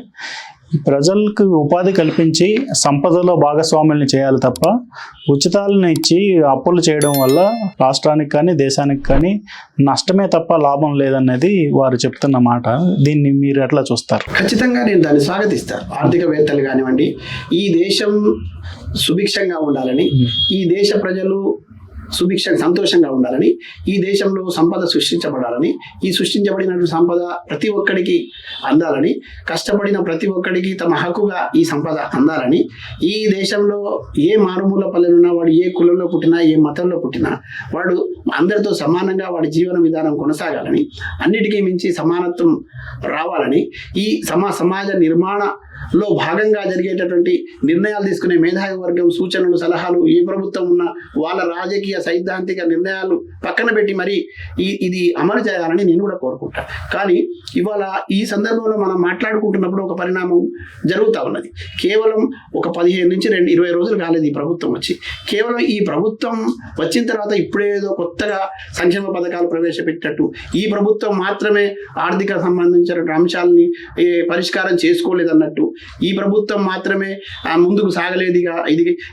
ప్రజలకు ఉపాధి కల్పించి సంపదలో భాగస్వాముల్ని చేయాలి తప్ప ఉచితాలను ఇచ్చి అప్పులు చేయడం వల్ల రాష్ట్రానికి కానీ దేశానికి కానీ నష్టమే తప్ప లాభం లేదనేది వారు చెప్తున్న మాట. దీన్ని మీరు ఎట్లా చూస్తారు? ఖచ్చితంగా నేను దాన్ని స్వాగతిస్తాను. ఆర్థికవేత్తలు కానివ్వండి, ఈ దేశం సుభిక్షంగా ఉండాలని, ఈ దేశ ప్రజలు సంతోషంగా ఉండాలని, ఈ దేశంలో సంపద సృష్టించబడాలని, ఈ సృష్టించబడినటువంటి సంపద ప్రతి ఒక్కడికి అందాలని, కష్టపడిన ప్రతి ఒక్కడికి తమ హక్కుగా ఈ సంపద అందాలని, ఈ దేశంలో ఏ మారుమూల పల్లెలున్నా వాడు ఏ కులంలో పుట్టినా, ఏ మతంలో పుట్టినా వాడు అందరితో సమానంగా వాడి జీవన విధానం కొనసాగాలని, అన్నిటికీ మించి సమానత్వం రావాలని, ఈ సమాజ నిర్మాణలో భాగంగా జరిగేటటువంటి నిర్ణయాలు తీసుకునే మేధావి వర్గం సూచనలు, సలహాలు ఏ ప్రభుత్వం ఉన్నా వాళ్ళ రాజకీయ సైద్ధాంతిక నిర్ణయాలు పక్కన పెట్టి మరి ఇది అమలు చేయాలని నేను కూడా కోరుకుంటాను. కానీ ఇవాళ ఈ సందర్భంలో మనం మాట్లాడుకుంటున్నప్పుడు ఒక పరిణామం జరుగుతూ ఉన్నది. కేవలం ఒక 15 నుంచి 20 రోజులు కాలేదు ఈ ప్రభుత్వం వచ్చి. కేవలం ఈ ప్రభుత్వం వచ్చిన తర్వాత ఇప్పుడేదో కొత్తగా సంక్షేమ పథకాలు ప్రవేశపెట్టినట్టు, ఈ ప్రభుత్వం మాత్రమే ఆర్థిక సంబంధించిన అంశాలని పరిష్కారం చేసుకోలేదన్నట్టు, ఈ ప్రభుత్వం మాత్రమే ముందుకు సాగలేదుగా,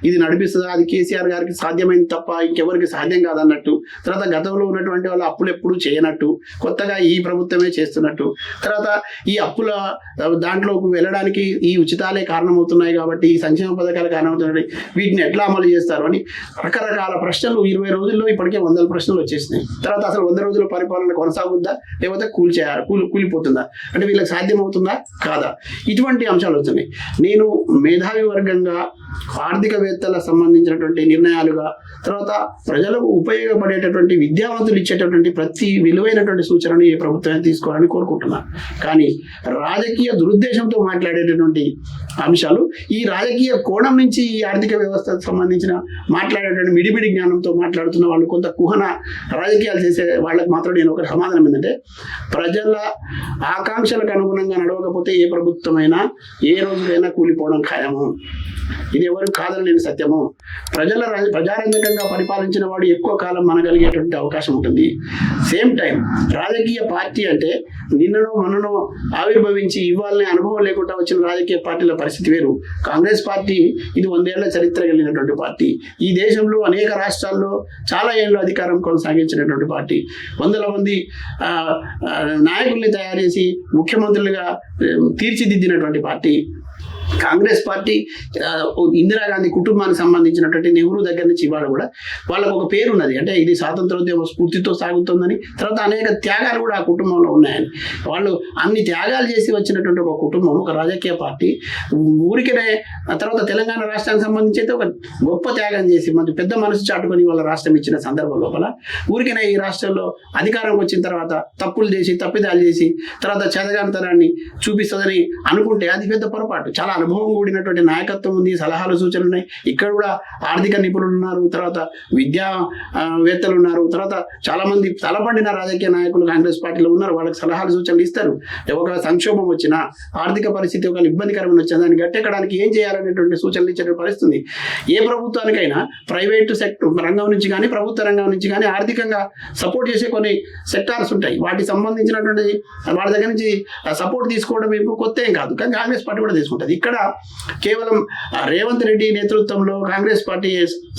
ఇది నడిపిస్తుందా, అది కేసీఆర్ గారికి సాధ్యమైంది తప్ప ఇంకెవరికి సాధ్యం కాదన్నట్టు, తర్వాత గతంలో ఉన్నటువంటి వాళ్ళు అప్పులు ఎప్పుడు చేయనట్టు, కొత్తగా ఈ ప్రభుత్వమే చేస్తున్నట్టు, తర్వాత ఈ అప్పుల దాంట్లోకి వెళ్ళడానికి ఈ ఉచితాలే కారణమవుతున్నాయి కాబట్టి, ఈ సంక్షేమ పథకాలు కారణమవుతున్నాయి, వీటిని ఎట్లా అమలు చేస్తారు అని రకరకాల ప్రశ్నలు 20 రోజుల్లో ఇప్పటికే 100 ప్రశ్నలు వచ్చేసినాయి. తర్వాత అసలు 100 రోజుల పరిపాలన కొనసాగుద్దా, లేకపోతే కూలిపోతుందా, అంటే వీళ్ళకి సాధ్యమవుతుందా కాదా, ఇటువంటి అంశాలు వస్తున్నాయి. నేను మేధావి వర్గంగా ఆర్థికవేత్తలకు సంబంధించినటువంటి నిర్ణయాలుగా, తర్వాత ప్రజలకు ఉపయోగపడేటటువంటి విద్యావంతులు ఇచ్చేటటువంటి ప్రతి విలువైనటువంటి సూచనను ఏ ప్రభుత్వాన్ని తీసుకోవాలని కోరుకుంటున్నాను. కానీ రాజకీయ దురుద్దేశంతో మాట్లాడేటటువంటి అంశాలు, ఈ రాజకీయ కోణం నుంచి ఈ ఆర్థిక వ్యవస్థకు సంబంధించిన మాట్లాడేటువంటి మిడిమిడి జ్ఞానంతో మాట్లాడుతున్న వాళ్ళు, కొంత కుహన రాజకీయాలు చేసే వాళ్ళకి మాత్రం నేను ఒక సమాధానం ఏంటంటే, ప్రజల ఆకాంక్షలకు అనుగుణంగా నడవకపోతే ఏ ప్రభుత్వమైనా ఏ రోజుకైనా కూలిపోవడం ఖాయము. ఇది ఎవరు కాదనలేని సత్యము. ప్రజారంజకంగా పరిపాలించిన వాడు ఎక్కువ కాలం మనగలిగేటువంటి అవకాశం ఉంటుంది. సేమ్ టైం రాజకీయ పార్టీ అంటే నిన్ననో మొన్ననో ఆవిర్భవించి ఇవాళనే అనుభవం లేకుండా వచ్చిన రాజకీయ పార్టీల పరిస్థితి వేరు. కాంగ్రెస్ పార్టీ ఇది 100 ఏళ్ల చరిత్ర కలిగినటువంటి పార్టీ. ఈ దేశంలో అనేక రాష్ట్రాల్లో చాలా ఏళ్ళు అధికారం కొనసాగించినటువంటి పార్టీ. 100 మంది నాయకుల్ని తయారు చేసి ముఖ్యమంత్రులుగా తీర్చిదిద్దినటువంటి పార్టీ కాంగ్రెస్ పార్టీ. ఇందిరాగాంధీ కుటుంబానికి సంబంధించినటువంటి నెహ్రూ దగ్గర నుంచి ఇవాళ కూడా వాళ్ళకు ఒక పేరు ఉన్నది, అంటే ఇది స్వాతంత్రోద్యమ స్ఫూర్తితో సాగుతుందని, తర్వాత అనేక త్యాగాలు కూడా ఆ కుటుంబంలో ఉన్నాయని. వాళ్ళు అన్ని త్యాగాలు చేసి వచ్చినటువంటి ఒక కుటుంబం, ఒక రాజకీయ పార్టీ ఊరికనే. తర్వాత తెలంగాణ రాష్ట్రానికి సంబంధించి అయితే ఒక గొప్ప త్యాగం చేసి మంచి పెద్ద మనసు చాటుకొని వాళ్ళ రాష్ట్రం ఇచ్చిన సందర్భం లోపల ఊరికనే ఈ రాష్ట్రంలో అధికారం వచ్చిన తర్వాత తప్పులు చేసి తప్పిదాలు చేసి తర్వాత చేతగానితనాన్ని చూపిస్తుందని అనుకుంటే అది పెద్ద పొరపాటు. చాలా అనుభవం కూడినటువంటి నాయకత్వం ఉంది, సలహాలు సూచనలు ఉన్నాయి. ఇక్కడ కూడా ఆర్థిక నిపుణులు ఉన్నారు, తర్వాత విద్యావేత్తలు ఉన్నారు, తర్వాత చాలా మంది తలపడిన రాజకీయ నాయకులు కాంగ్రెస్ పార్టీలో ఉన్నారు. వాళ్ళకి సలహాలు సూచనలు ఇస్తారు. ఒక సంక్షోభం వచ్చినా, ఆర్థిక పరిస్థితి ఒక ఇబ్బందికరమైన వచ్చినా దాన్ని గట్టెక్కడానికి ఏం చేయాలనేటువంటి సూచనలు ఇచ్చే పరిస్థితుంది. ఏ ప్రభుత్వానికైనా ప్రైవేటు సెక్టర్ రంగం నుంచి కానీ ప్రభుత్వ రంగం నుంచి కానీ ఆర్థికంగా సపోర్ట్ చేసే కొన్ని సెక్టార్స్ ఉంటాయి. వాటికి సంబంధించినటువంటి వాళ్ళ దగ్గర నుంచి సపోర్ట్ తీసుకోవడం ఇప్పుడు కొత్త ఏం కాదు, కానీ కాంగ్రెస్ పార్టీ కూడా తీసుకుంటుంది. ఇక్కడ కేవలం రేవంత్ రెడ్డి నేతృత్వంలో కాంగ్రెస్ పార్టీ,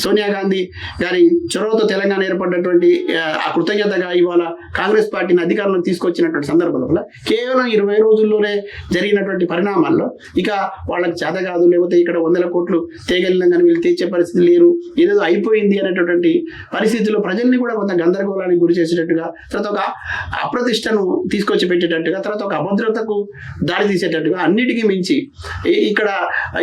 సోనియా గాంధీ గారి చొరవతో తెలంగాణ ఏర్పడినటువంటి ఆ కృతజ్ఞతగా ఇవాళ కాంగ్రెస్ పార్టీని అధికారంలోకి తీసుకొచ్చినటువంటి సందర్భంలో కేవలం 20 రోజుల్లోనే జరిగినటువంటి పరిణామాల్లో ఇక వాళ్ళకి చేత కాదు, లేకపోతే ఇక్కడ 100 కోట్లు తేగలిగిన కానీ వీళ్ళు తెచ్చే పరిస్థితి లేరు, ఏదో అయిపోయింది అనేటటువంటి పరిస్థితుల్లో ప్రజల్ని కూడా కొంత గందరగోళానికి గురి చేసేటట్టుగా, తర్వాత ఒక అప్రతిష్టను తీసుకొచ్చి పెట్టేటట్టుగా, తర్వాత ఒక అభద్రతకు దారి తీసేటట్టుగా, అన్నిటికీ మించి ఇక్కడ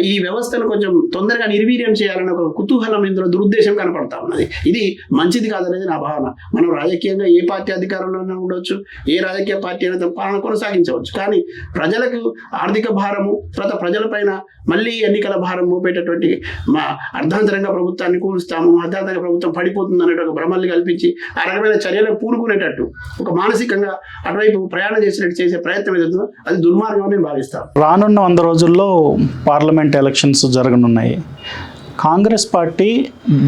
ఈ వ్యవస్థను కొంచెం తొందరగా నిర్వీర్యం చేయాలని ఒక కుతూహలం, ఇందులో దురుద్దేశం కనపడతా ఉన్నది. ఇది మంచిది కాదనేది నా భావన. మనం రాజకీయంగా ఏ పార్టీ అధికారంలోనే ఉండొచ్చు, ఏ రాజకీయ పార్టీ అయినా తమ పాలన కొనసాగించవచ్చు, కానీ ప్రజలకు ఆర్థిక భారము, తర్వాత ప్రజలపైన మళ్ళీ ఎన్నికల భారం మోపేటటువంటి అర్ధాంతరంగా ప్రభుత్వాన్ని కూలుస్తాము, అర్ధాంతరంగా ప్రభుత్వం పడిపోతుంది అనే ఒక భ్రమల్ని కల్పించి ఆ రకమైన చర్యలు పూనుకునేటట్టు ఒక మానసికంగా అటువైపు ప్రయాణం చేసినట్టు చేసే ప్రయత్నం ఏదైతుందో అది దుర్మార్గం అని భావిస్తాం. రానున్న 100 రోజుల్లో పార్లమెంట్ ఎలక్షన్స్ జరగనున్నాయి. కాంగ్రెస్ పార్టీ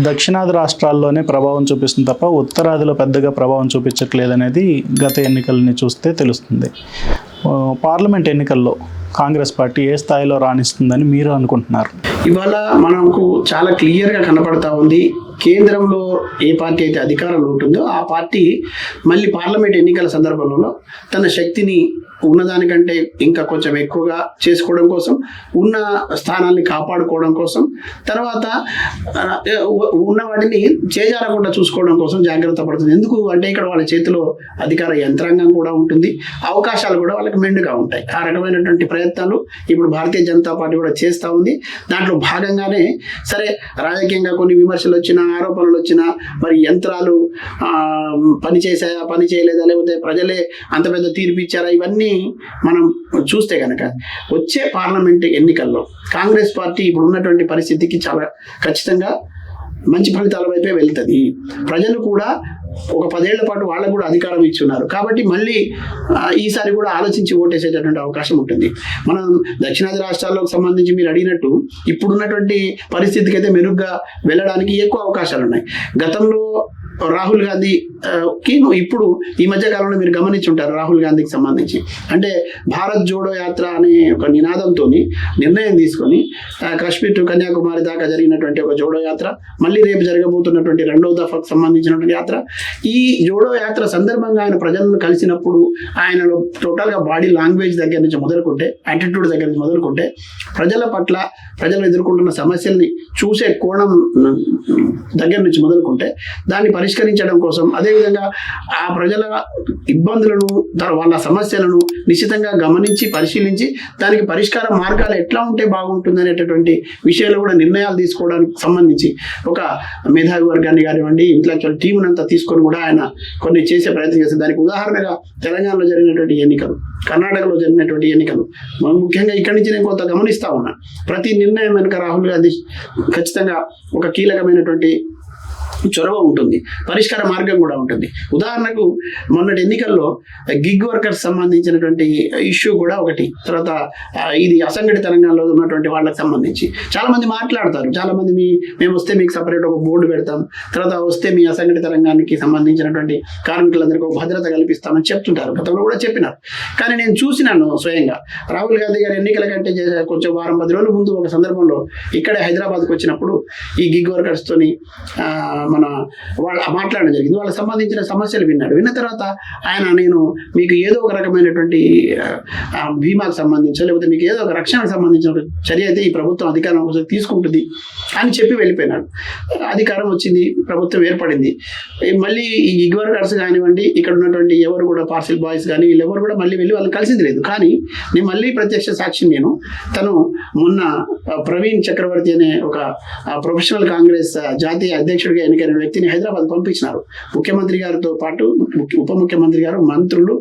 దక్షిణాది రాష్ట్రాల్లోనే ప్రభావం చూపిస్తుంది తప్ప ఉత్తరాదిలో పెద్దగా ప్రభావం చూపించట్లేదనేది గత ఎన్నికల్ని చూస్తే తెలుస్తుంది. పార్లమెంట్ ఎన్నికల్లో కాంగ్రెస్ పార్టీ ఏ స్థాయిలో రాణిస్తుందని మీరు అనుకుంటున్నారు? ఇవాళ మనకు చాలా క్లియర్గా కనపడతా ఉంది. కేంద్రంలో ఏ పార్టీ అయితే అధికారంలో ఉంటుందో ఆ పార్టీ మళ్ళీ పార్లమెంట్ ఎన్నికల సందర్భంలో తన శక్తిని ఉన్నదానికంటే ఇంకా కొంచెం ఎక్కువగా చేసుకోవడం కోసం, ఉన్న స్థానాన్ని కాపాడుకోవడం కోసం, తర్వాత ఉన్న వాటిని చేజారకుండా చూసుకోవడం కోసం జాగ్రత్త పడుతుంది. ఎందుకు అంటే ఇక్కడ వాళ్ళ చేతిలో అధికార యంత్రాంగం కూడా ఉంటుంది, అవకాశాలు కూడా వాళ్ళకి మెండుగా ఉంటాయి. ఆ రకమైనటువంటి ప్రయత్నాలు ఇప్పుడు భారతీయ జనతా పార్టీ కూడా చేస్తూ ఉంది. దాంట్లో భాగంగానే సరే రాజకీయంగా కొన్ని విమర్శలు వచ్చినా, ఆరోపణలు వచ్చినా, మరి యంత్రాలు పని చేశాయా, పని చేయలేదా, లేకపోతే ప్రజలే అంత పెద్ద తీర్పు ఇచ్చారా, ఇవన్నీ మనం చూస్తే కనుక వచ్చే పార్లమెంట్ ఎన్నికల్లో కాంగ్రెస్ పార్టీ ఇప్పుడు ఉన్నటువంటి పరిస్థితికి చాలా ఖచ్చితంగా మంచి ఫలితాల వైపే వెళ్తుంది. ప్రజలు కూడా ఒక 10 ఏళ్ల పాటు వాళ్ళకు కూడా అధికారం ఇచ్చున్నారు కాబట్టి మళ్ళీ ఈసారి కూడా ఆలోచించి ఓటేసేటటువంటి అవకాశం ఉంటుంది. మనం దక్షిణాది రాష్ట్రాలకు సంబంధించి మీరు అడిగినట్టు ఇప్పుడున్నటువంటి పరిస్థితికి అయితే మెరుగ్గా వెళ్ళడానికి ఎక్కువ అవకాశాలు ఉన్నాయి. గతంలో రాహుల్ గాంధీ ఇప్పుడు ఈ మధ్య కాలంలో మీరు గమనించి ఉంటారు రాహుల్ గాంధీకి సంబంధించి. అంటే భారత్ జోడో యాత్ర అనే ఒక నినాదంతో నిర్ణయం తీసుకొని కాశ్మీర్ టు కన్యాకుమారి దాకా జరిగినటువంటి ఒక జోడో యాత్ర, మళ్ళీ రేపు జరగబోతున్నటువంటి 2వ దఫాకు సంబంధించినటువంటి యాత్ర. ఈ జోడో యాత్ర సందర్భంగా ఆయన ప్రజలను కలిసినప్పుడు ఆయనలో టోటల్గా బాడీ లాంగ్వేజ్ దగ్గర నుంచి మొదలుకుంటే, యాటిట్యూడ్ దగ్గర నుంచి మొదలుకుంటే, ప్రజల పట్ల ప్రజలు ఎదుర్కొంటున్న సమస్యల్ని చూసే కోణం దగ్గర నుంచి మొదలుకుంటే దాన్ని పరిష్కరించడం కోసం, అదేవిధంగా ఆ ప్రజల ఇబ్బందులను వాళ్ళ సమస్యలను నిశ్చితంగా గమనించి పరిశీలించి దానికి పరిష్కార మార్గాలు ఎట్లా ఉంటే బాగుంటుంది అనేటటువంటి విషయాలు కూడా నిర్ణయాలు తీసుకోవడానికి సంబంధించి ఒక మేధావి వర్గాన్ని కానివ్వండి, ఇంటలెక్చువల్ టీంని అంతా తీసుకొని కూడా ఆయన కొన్ని చేసే ప్రయత్నం చేస్తారు. దానికి ఉదాహరణగా తెలంగాణలో జరిగినటువంటి ఎన్నికలు, కర్ణాటకలో జరిగినటువంటి ఎన్నికలు, ముఖ్యంగా ఇక్కడి నుంచి నేను కొంత గమనిస్తా ఉన్నా. ప్రతి నిర్ణయం వెనుక రాహుల్ గాంధీ ఖచ్చితంగా ఒక కీలకమైనటువంటి చొరవ ఉంటుంది, పరిష్కార మార్గం కూడా ఉంటుంది. ఉదాహరణకు మొన్నటి ఎన్నికల్లో గిగ్ వర్కర్స్ సంబంధించినటువంటి ఇష్యూ కూడా ఒకటి. తర్వాత ఇది అసంఘటిత రంగంలో ఉన్నటువంటి వాళ్ళకి సంబంధించి చాలా మంది మాట్లాడతారు. చాలా మంది మేము వస్తే మీకు సపరేట్ ఒక బోర్డు పెడతాం, తర్వాత వస్తే మీ అసంఘటిత రంగానికి సంబంధించినటువంటి కార్మికులందరికీ ఒక భద్రత కల్పిస్తామని చెప్తుంటారు. గతంలో కూడా చెప్పినారు. కానీ నేను చూసినాను స్వయంగా రాహుల్ గాంధీ గారి ఎన్నికల కంటే కొంచెం వారం 10 రోజుల ముందు ఒక సందర్భంలో ఇక్కడే హైదరాబాద్కి వచ్చినప్పుడు ఈ గిగ్ వర్కర్స్తోని వాళ్ళు మాట్లాడడం జరిగింది. వాళ్ళకి సంబంధించిన సమస్యలు విన్నాడు. విన్న తర్వాత నేను మీకు ఏదో ఒక రకమైనటువంటి బీమాకు సంబంధించి, లేకపోతే మీకు ఏదో ఒక రక్షణకు సంబంధించిన చర్య అయితే ఈ ప్రభుత్వం అధికారం కోసం తీసుకుంటుంది అని చెప్పి వెళ్ళిపోయినాడు. అధికారం వచ్చింది, ప్రభుత్వం ఏర్పడింది. మళ్ళీ ఈ గిగ్ వర్కర్స్ కానివ్వండి, ఇక్కడ ఉన్నటువంటి ఎవరు కూడా పార్సిల్ బాయ్స్ కానీ వీళ్ళెవరు కూడా మళ్ళీ వెళ్ళి వాళ్ళని కలిసింది లేదు. కానీ నేను మళ్ళీ ప్రత్యక్ష సాక్షి తను మొన్న ప్రవీణ్ చక్రవర్తి అనే ఒక ప్రొఫెషనల్ కాంగ్రెస్ జాతీయ అధ్యక్షుడిగా ఎన్నికైన వ్యక్తిని హైదరాబాద్ పంపించినారు. ముఖ్యమంత్రి గారితో పాటు ఉప ముఖ్యమంత్రి గారు, మంత్రులు,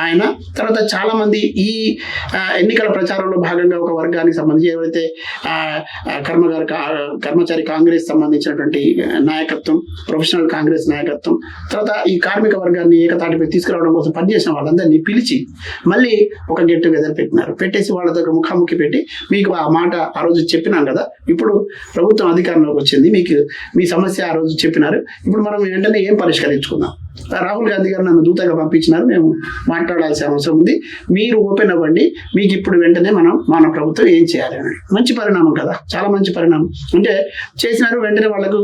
ఆయన తర్వాత చాలా మంది ఈ ఎన్నికల ప్రచారంలో భాగంగా ఒక వర్గానికి సంబంధించి ఎవరైతే కర్మచారి కాంగ్రెస్ సంబంధించినటువంటి నాయకత్వం, ప్రొఫెషనల్ కాంగ్రెస్ నాయకత్వం, తర్వాత ఈ కార్మిక వర్గాన్ని ఏకతాటిపై తీసుకురావడం కోసం పనిచేసిన వాళ్ళందరినీ పిలిచి మళ్ళీ ఒక గెట్ టుగెదర్ పెట్టినారు. పెట్టేసి వాళ్ళ దగ్గర ముఖాముఖి పెట్టి మీకు ఆ మాట ఆ రోజు చెప్పినాం కదా, ఇప్పుడు ప్రభుత్వం అధికారంలోకి వచ్చింది, మీకు మీ సమస్య ఆ రోజు చెప్పినారు, ఇప్పుడు మనం వెంటనే ఏం పరిష్కరించుకుందాం. రాహుల్ గాంధీ గారు నన్ను దూతగా పంపించినారు, మేము మాట్లాడాల్సిన అవసరం ఉంది, మీరు ఓపెన్ అవ్వండి, మీకు ఇప్పుడు వెంటనే మన ప్రభుత్వం ఏం చేయాలి అని. మంచి పరిణామం కదా, చాలా మంచి పరిణామం. అంటే చేసినారు, వెంటనే వాళ్ళకు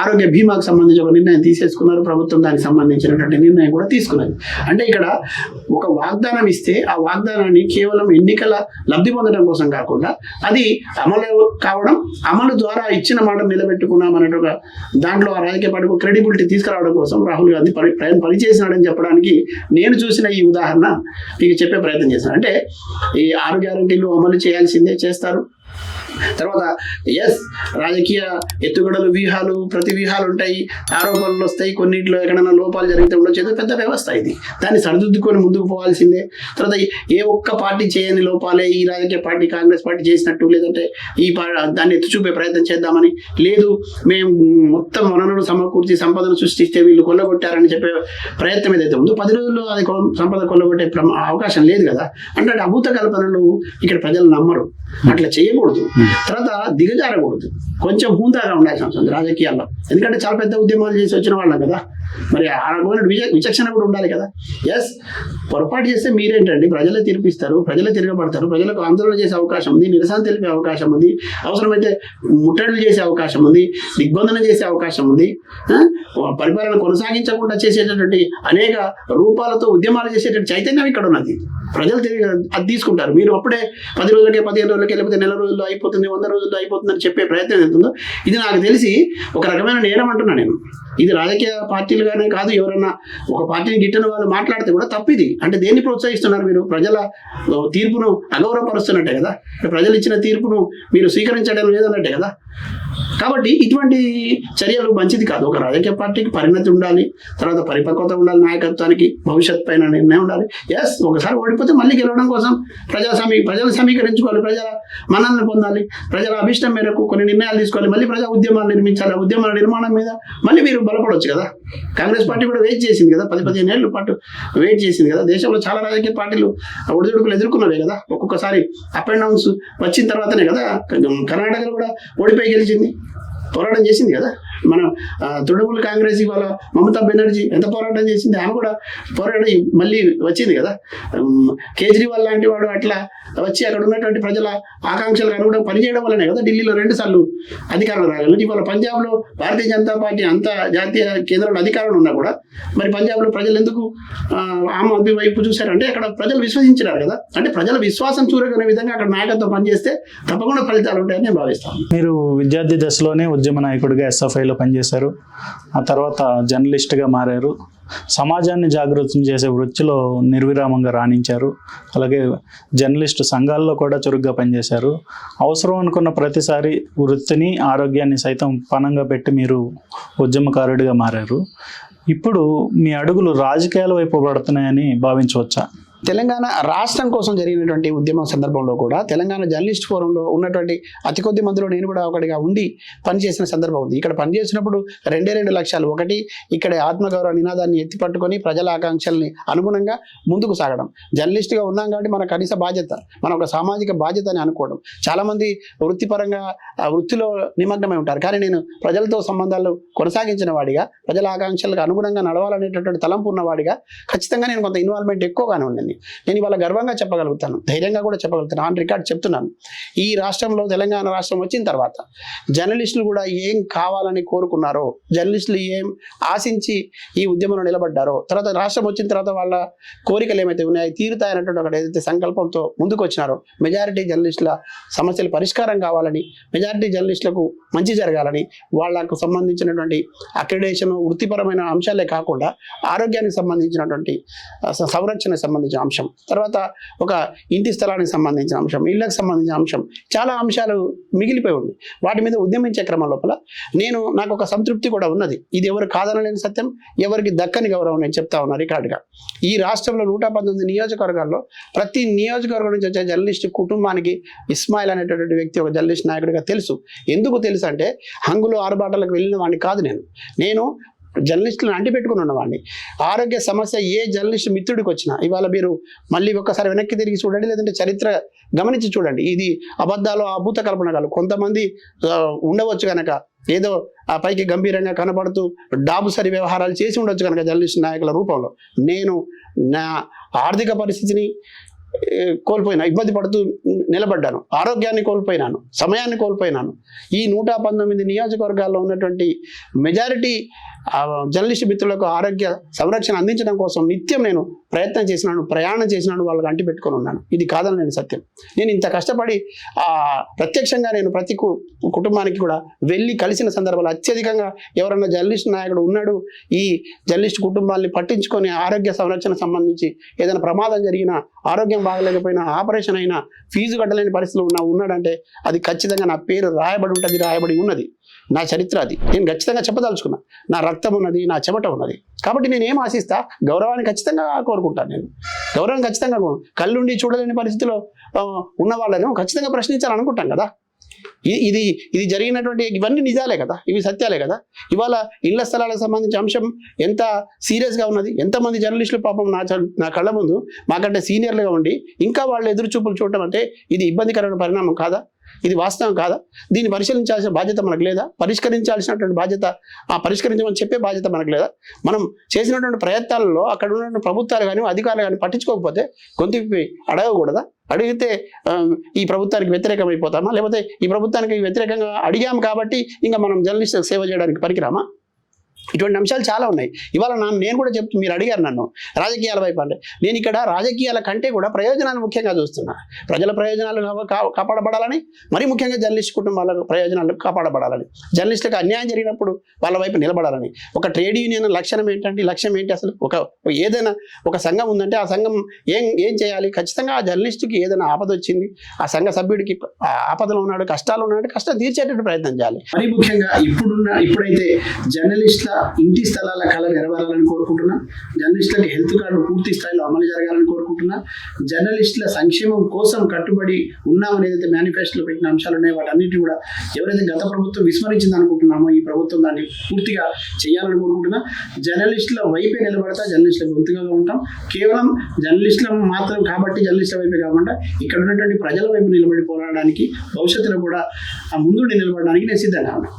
ఆరోగ్య బీమాకు సంబంధించి ఒక నిర్ణయం తీసేసుకున్నారు. ప్రభుత్వం దానికి సంబంధించినటువంటి నిర్ణయం కూడా తీసుకున్నది. అంటే ఇక్కడ ఒక వాగ్దానం ఇస్తే ఆ వాగ్దానాన్ని కేవలం ఎన్నికల లబ్ధి పొందడం కోసం కాకుండా అది అమలు కావడం, అమలు ద్వారా ఇచ్చిన మాట నిలబెట్టుకున్నాం అన్నట్టు ఒక దాంట్లో ఆ రాజకీయ పార్టీకి క్రెడిబిలిటీ తీసుకురావడం కోసం రాహుల్ గాంధీ పనిచేసినాడని చెప్పడానికి నేను చూసిన ఈ ఉదాహరణ మీకు చెప్పే ప్రయత్నం చేశాను. అంటే ఈ 6 గ్యారెంటీలు అమలు చేయాల్సిందే, చేస్తారు. తర్వాత రాజకీయ ఎత్తుగడలు, వ్యూహాలు, ప్రతి వ్యూహాలు ఉంటాయి, ఆరోపణలు వస్తాయి, కొన్నిట్లో ఎక్కడైనా లోపాలు జరిగితే ఉండొచ్చు. పెద్ద వ్యవస్థ ఇది, దాన్ని సరిదిద్దుకొని ముందుకు పోవాల్సిందే. తర్వాత ఏ ఒక్క పార్టీ చేయని లోపాలే ఈ రాజకీయ పార్టీ కాంగ్రెస్ పార్టీ చేసినట్టు, లేదంటే దాన్ని ఎత్తి చూపే ప్రయత్నం చేద్దామని లేదు, మేము మొత్తం వనరులు సమకూర్చి సంపదను సృష్టిస్తే వీళ్ళు కొల్లగొట్టారని చెప్పే ప్రయత్నం ఏదైతే ఉందో 10 రోజుల్లో అది సంపద కొల్లగొట్టే అవకాశం లేదు కదా. అంటే అభూత కల్పనలు ఇక్కడ ప్రజలు నమ్మరు, అట్లా చేయకూడదు. తర్వాత దిగజారకూడదు, కొంచెం హూందాగా ఉండాల్సిన అవసరం రాజకీయాల్లో. ఎందుకంటే చాలా పెద్ద ఉద్యమాలు చేసి వచ్చిన వాళ్ళం కదా, మరి ఆ రకమైన విచక్షణ కూడా ఉండాలి కదా. పొరపాటు చేస్తే మీరేంటండి, ప్రజలే తీర్పిస్తారు, ప్రజలే తిరగబడతారు, ప్రజలకు ఆందోళన చేసే అవకాశం ఉంది, నిరసన తెలిపే అవకాశం ఉంది, అవసరమైతే ముట్టడులు చేసే అవకాశం ఉంది, దిగ్బంధన చేసే అవకాశం ఉంది, పరిపాలన కొనసాగించకుండా చేసేటటువంటి అనేక రూపాలతో ఉద్యమాలు చేసేటటువంటి చైతన్యం ఇక్కడ ఉన్నది. ప్రజలు అది తీసుకుంటారు. మీరు అప్పుడే 10 రోజులకే 15 రోజులకే లేకపోతే నెల రోజుల్లో అయిపోతుంది, 100 రోజుల్లో అయిపోతుంది అని చెప్పే ప్రయత్నం ఏదైతుందో ఇది నాకు తెలిసి ఒక రకమైన నేరం అంటున్నా నేను. ఇది రాజకీయ పార్టీలుగానే కాదు, ఎవరన్నా ఒక పార్టీని గిట్టని వాళ్ళు మాట్లాడితే కూడా తప్పిది. అంటే దేన్ని ప్రోత్సహిస్తున్నారు మీరు? ప్రజల తీర్పును అగౌరవపరుస్తున్నట్టే కదా, ప్రజలు ఇచ్చిన తీర్పును మీరు స్వీకరించడం లేదన్నట్టే కదా. కాబట్టి ఇటువంటి చర్యలు మంచిది కాదు. ఒక రాజకీయ పార్టీకి పరిణతి ఉండాలి, తర్వాత పరిపక్వత ఉండాలి, నాయకత్వానికి భవిష్యత్ పైన నిర్ణయం ఉండాలి. ఒకసారి ఓడిపోతే మళ్ళీ గెలవడం కోసం ప్రజలు సమీకరించుకోవాలి, ప్రజల మన్ననలు పొందాలి, ప్రజల అభిష్టం మేరకు కొన్ని నిర్ణయాలు తీసుకోవాలి, మళ్ళీ ప్రజా ఉద్యమాలు నిర్మించాలి. ఉద్యమాల నిర్మాణం మీద మళ్ళీ మీరు బలపడవచ్చు కదా. కాంగ్రెస్ పార్టీ కూడా వెయిట్ చేసింది కదా, 10-15 ఏళ్ళ పాటు వెయిట్ చేసింది కదా. దేశంలో చాలా రాజకీయ పార్టీలు ఒడిదుడుకులు ఎదుర్కొన్నవే కదా. ఒక్కొక్కసారి అప్ అండ్ డౌన్స్ వచ్చిన తర్వాతనే కదా కర్ణాటకలో కూడా ఓడిపోయి గెలిచింది, పోరాటం చేసింది కదా. మనం తృణమూల్ కాంగ్రెస్ ఇవాళ మమతా బెనర్జీ ఎంత పోరాటం చేసింది, ఆమె కూడా పోరాటం మళ్ళీ వచ్చింది కదా. కేజ్రీవాల్ లాంటి వాడు అట్లా వచ్చి అక్కడ ఉన్నటువంటి ప్రజల ఆకాంక్షలకు అనుగుణంగా పనిచేయడం వల్లనే కదా ఢిల్లీలో 2 సార్లు అధికారం రాగలరు. ఇవాళ పంజాబ్లో భారతీయ జనతా పార్టీ అంత జాతీయ కేంద్రంలో అధికారం ఉన్నా కూడా మరి పంజాబ్లో ప్రజలు ఎందుకు ఆమ్ ఆద్మీ వైపు చూశారంటే అక్కడ ప్రజలు విశ్వసించారు కదా. అంటే ప్రజల విశ్వాసం చూరగొనే విధంగా అక్కడ నాయకత్వం పనిచేస్తే తప్పకుండా ఫలితాలు ఉంటాయని నేను భావిస్తాను. మీరు విద్యార్థి దశలోనే ఉద్యమ నాయకుడిగా ఎస్ఎఫ్ఐలో పనిచేశారు, ఆ తర్వాత జర్నలిస్ట్గా మారారు, సమాజాన్ని జాగృతం చేసే వృత్తిలో నిర్విరామంగా రాణించారు, అలాగే జర్నలిస్టు సంఘాల్లో కూడా చురుగ్గా పనిచేశారు. అవసరం అనుకున్న ప్రతిసారి వృత్తిని ఆరోగ్యాన్ని సైతం పణంగా పెట్టి మీరు ఉద్యమకారుడిగా మారారు. ఇప్పుడు మీ అడుగులు రాజకీయాల వైపు పడుతున్నాయని భావించవచ్చా? తెలంగాణ రాష్ట్రం కోసం జరిగినటువంటి ఉద్యమం సందర్భంలో కూడా తెలంగాణ జర్నలిస్ట్ ఫోరంలో ఉన్నటువంటి అతి కొద్ది మందిలో నేను కూడా ఒకటిగా ఉండి పనిచేసిన సందర్భం ఉంది. ఇక్కడ పనిచేసినప్పుడు 2 లక్ష్యాలు. ఒకటి, ఇక్కడ ఆత్మగౌరవ నినాదాన్ని ఎత్తిపట్టుకొని ప్రజల ఆకాంక్షల్ని అనుగుణంగా ముందుకు సాగడం. జర్నలిస్ట్గా ఉన్నాం కాబట్టి మన కనీస బాధ్యత, మన ఒక సామాజిక బాధ్యత అని అనుకోవడం. చాలామంది వృత్తిపరంగా ఆ వృత్తిలో నిమగ్నమై ఉంటారు, కానీ నేను ప్రజలతో సంబంధాలు కొనసాగించిన వాడిగా, ప్రజల ఆకాంక్షలకు అనుగుణంగా నడవాలనేటటువంటి తలంపు ఉన్నవాడిగా ఖచ్చితంగా నేను కొంత ఇన్వాల్వ్మెంట్ ఎక్కువగానే ఉండింది. నేను ఇవాళ గర్వంగా చెప్పగలుగుతాను, ధైర్యంగా కూడా చెప్పగలుగుతాను, ఆన్ రికార్డ్ చెప్తున్నాను. ఈ రాష్ట్రంలో తెలంగాణ రాష్ట్రం వచ్చిన తర్వాత జర్నలిస్టులు కూడా ఏం కావాలని కోరుకున్నారో, జర్నలిస్టులు ఏం ఆశించి ఈ ఉద్యమంలో నిలబడ్డారో, తర్వాత రాష్ట్రం వచ్చిన తర్వాత వాళ్ళ కోరికలు ఏమైతే ఉన్నాయో తీరుతాయన్నటువంటి ఒకటి ఏదైతే సంకల్పంతో ముందుకు వచ్చినారో, మెజారిటీ జర్నలిస్టుల సమస్యలు పరిష్కారం కావాలని, మెజారిటీ జర్నలిస్టులకు మంచి జరగాలని, వాళ్లకు సంబంధించినటువంటి అక్రిడేషన్ వృత్తిపరమైన అంశాలే కాకుండా ఆరోగ్యానికి సంబంధించినటువంటి సంరక్షణకు సంబంధించిన అంశం, తర్వాత ఒక ఇంటి స్థలానికి సంబంధించిన అంశం, ఇళ్లకు సంబంధించిన అంశం, చాలా అంశాలు మిగిలిపోయి ఉంది. వాటి మీద ఉద్యమించే క్రమం లోపల నాకు ఒక సంతృప్తి కూడా ఉన్నది. ఇది ఎవరు కాదనలేని సత్యం, ఎవరికి దక్కని గౌరవం నేను చెప్తా ఉన్నా రికార్డుగా. ఈ రాష్ట్రంలో 119 నియోజకవర్గాల్లో ప్రతి నియోజకవర్గం నుంచి వచ్చే జర్నలిస్ట్ కుటుంబానికి ఇస్మాయిల్ అనేటటువంటి వ్యక్తి ఒక జర్నలిస్ట్ నాయకుడిగా తెలుసు. ఎందుకు తెలుసు అంటే హంగులు ఆరుబాటలకు వెళ్ళిన వాడిని కాదు నేను జర్నలిస్టులను అంటిపెట్టుకుని ఉన్నవాడిని. ఆరోగ్య సమస్య ఏ జర్నలిస్ట్ మిత్రుడికి వచ్చినా, ఇవాళ మీరు మళ్ళీ ఒక్కసారి వెనక్కి తిరిగి చూడండి, లేదంటే చరిత్ర గమనించి చూడండి. ఇది అబద్ధాలు, అభూత కల్పనలు. కొంతమంది ఉండవచ్చు కనుక ఏదో ఆ పైకి గంభీరంగా కనపడుతూ డాబుసరి వ్యవహారాలు చేసి ఉండొచ్చు కనుక జర్నలిస్ట్ నాయకుల రూపంలో నేను నా ఆర్థిక పరిస్థితిని కోల్పోయినా, ఇబ్బంది పడుతూ నిలబడ్డాను, ఆరోగ్యాన్ని కోల్పోయినాను, సమయాన్ని కోల్పోయినాను. ఈ 119 నియోజకవర్గాల్లో ఉన్నటువంటి మెజారిటీ జర్నలిస్ట్ మిత్రులకు ఆరోగ్య సంరక్షణ అందించడం కోసం నిత్యం నేను ప్రయత్నం చేసినాను, ప్రయాణం చేసినాను, వాళ్ళకి అంటి పెట్టుకొని ఉన్నాను. ఇది కాదనలేని సత్యం. నేను ఇంత కష్టపడి ప్రత్యక్షంగా నేను ప్రతి కుటుంబానికి కూడా వెళ్ళి కలిసిన సందర్భాలు అత్యధికంగా ఎవరన్నా జర్నలిస్ట్ నాయకుడు ఉన్నాడు, ఈ జర్నలిస్ట్ కుటుంబాన్ని పట్టించుకొని ఆరోగ్య సంరక్షణ సంబంధించి ఏదైనా ప్రమాదం జరిగినా, ఆరోగ్యం బాగలేకపోయినా, ఆపరేషన్ అయినా, ఫీజు కట్టలేని పరిస్థితులు ఉన్నాడంటే అది ఖచ్చితంగా నా పేరు రాయబడి ఉంటుంది, రాయబడి ఉన్నది. నా చరిత్ర అది. నేను ఖచ్చితంగా చెప్పదలుచుకున్నా. నా రక్తం ఉన్నది, నా చెమట ఉన్నది. కాబట్టి నేను ఏం ఆశిస్తా? గౌరవాన్ని ఖచ్చితంగా కోరుకుంటాను. నేను గౌరవం ఖచ్చితంగా కళ్ళుండి చూడలేని పరిస్థితిలో ఉన్న వాళ్ళను ఖచ్చితంగా ప్రశ్నించాలనుకుంటాం కదా. ఇది జరిగినటువంటి ఇవన్నీ నిజాలే కదా, ఇవి సత్యాలే కదా. ఇవాళ ఇళ్ల స్థలాలకు సంబంధించిన అంశం ఎంత సీరియస్గా ఉన్నది. ఎంతమంది జర్నలిస్టులు పాపం నా కళ్ళ ముందు మాకంటే సీనియర్లుగా ఉండి ఇంకా వాళ్ళు ఎదురు చూపులు చూడటం అంటే ఇది ఇబ్బందికరమైన పరిణామం కాదా? ఇది వాస్తవం కాదా? దీన్ని పరిశీలించాల్సిన బాధ్యత మనకు లేదా? పరిష్కరించాల్సినటువంటి బాధ్యత, పరిష్కరించమని చెప్పే బాధ్యత మనకు లేదా? మనం చేసినటువంటి ప్రయత్నాలలో అక్కడ ఉన్నటువంటి ప్రభుత్వాలు కానీ అధికారులు కానీ పట్టించుకోకపోతే గొంతుకి అడగకూడదా? అడిగితే ఈ ప్రభుత్వానికి వ్యతిరేకమైపోతామా? లేకపోతే ఈ ప్రభుత్వానికి వ్యతిరేకంగా అడిగాము కాబట్టి ఇంకా మనం జర్నలిస్ట్ సేవ చేయడానికి పనికిరామా? ఇటువంటి అంశాలు చాలా ఉన్నాయి. ఇవాళ నేను కూడా మీరు అడిగారు నన్ను రాజకీయాల వైపు అంటే, నేను ఇక్కడ రాజకీయాల కంటే కూడా ప్రయోజనాలు ముఖ్యంగా చూస్తున్నా. ప్రజల ప్రయోజనాలు కాపాడబడాలని, మరి ముఖ్యంగా జర్నలిస్ట్ కుటుంబాల ప్రయోజనాలు కాపాడబడాలని, జర్నలిస్టులకు అన్యాయం జరిగినప్పుడు వాళ్ళ వైపు నిలబడాలని. ఒక ట్రేడ్ యూనియన్ లక్ష్యం ఏంటి? అసలు ఏదైనా ఒక సంఘం ఉందంటే ఆ సంఘం ఏం చేయాలి? ఖచ్చితంగా ఆ జర్నలిస్టుకి ఏదైనా ఆపద వచ్చింది, ఆ సంఘ సభ్యుడికి ఆపదలో ఉన్నాడు, కష్టాలు ఉన్నాడు, కష్టం తీర్చేటట్టు ప్రయత్నం చేయాలి. మరి ముఖ్యంగా ఇప్పుడైతే జర్నలిస్టుల ఇంటి స్థలాల కళ నెరవేరాలని కోరుకుంటున్నా. జర్నలిస్టులకి హెల్త్ కార్డు పూర్తి స్థాయిలో అమలు జరగాలని కోరుకుంటున్నా. జర్నలిస్టుల సంక్షేమం కోసం కట్టుబడి ఉన్నామని ఏదైతే మేనిఫెస్టోలో పెట్టిన అంశాలు ఉన్నాయో వాటన్నిటిని కూడా ఎవరైతే గత ప్రభుత్వం విస్మరించింది అనుకుంటున్నామో ఈ ప్రభుత్వం దాన్ని పూర్తిగా చేయాలని కోరుకుంటున్నా. జర్నలిస్టుల వైపే నిలబడతా, జర్నలిస్టుల గొంతుగా ఉంటాం. కేవలం జర్నలిస్టుల మాత్రం కాబట్టి జర్నలిస్టుల వైపే కాకుండా ఇక్కడ ఉన్నటువంటి ప్రజల వైపు నిలబడి పోరాడడానికి, భవిష్యత్తులో కూడా ముందుండి నిలబడడానికి నేను సిద్ధంగా ఉన్నాను.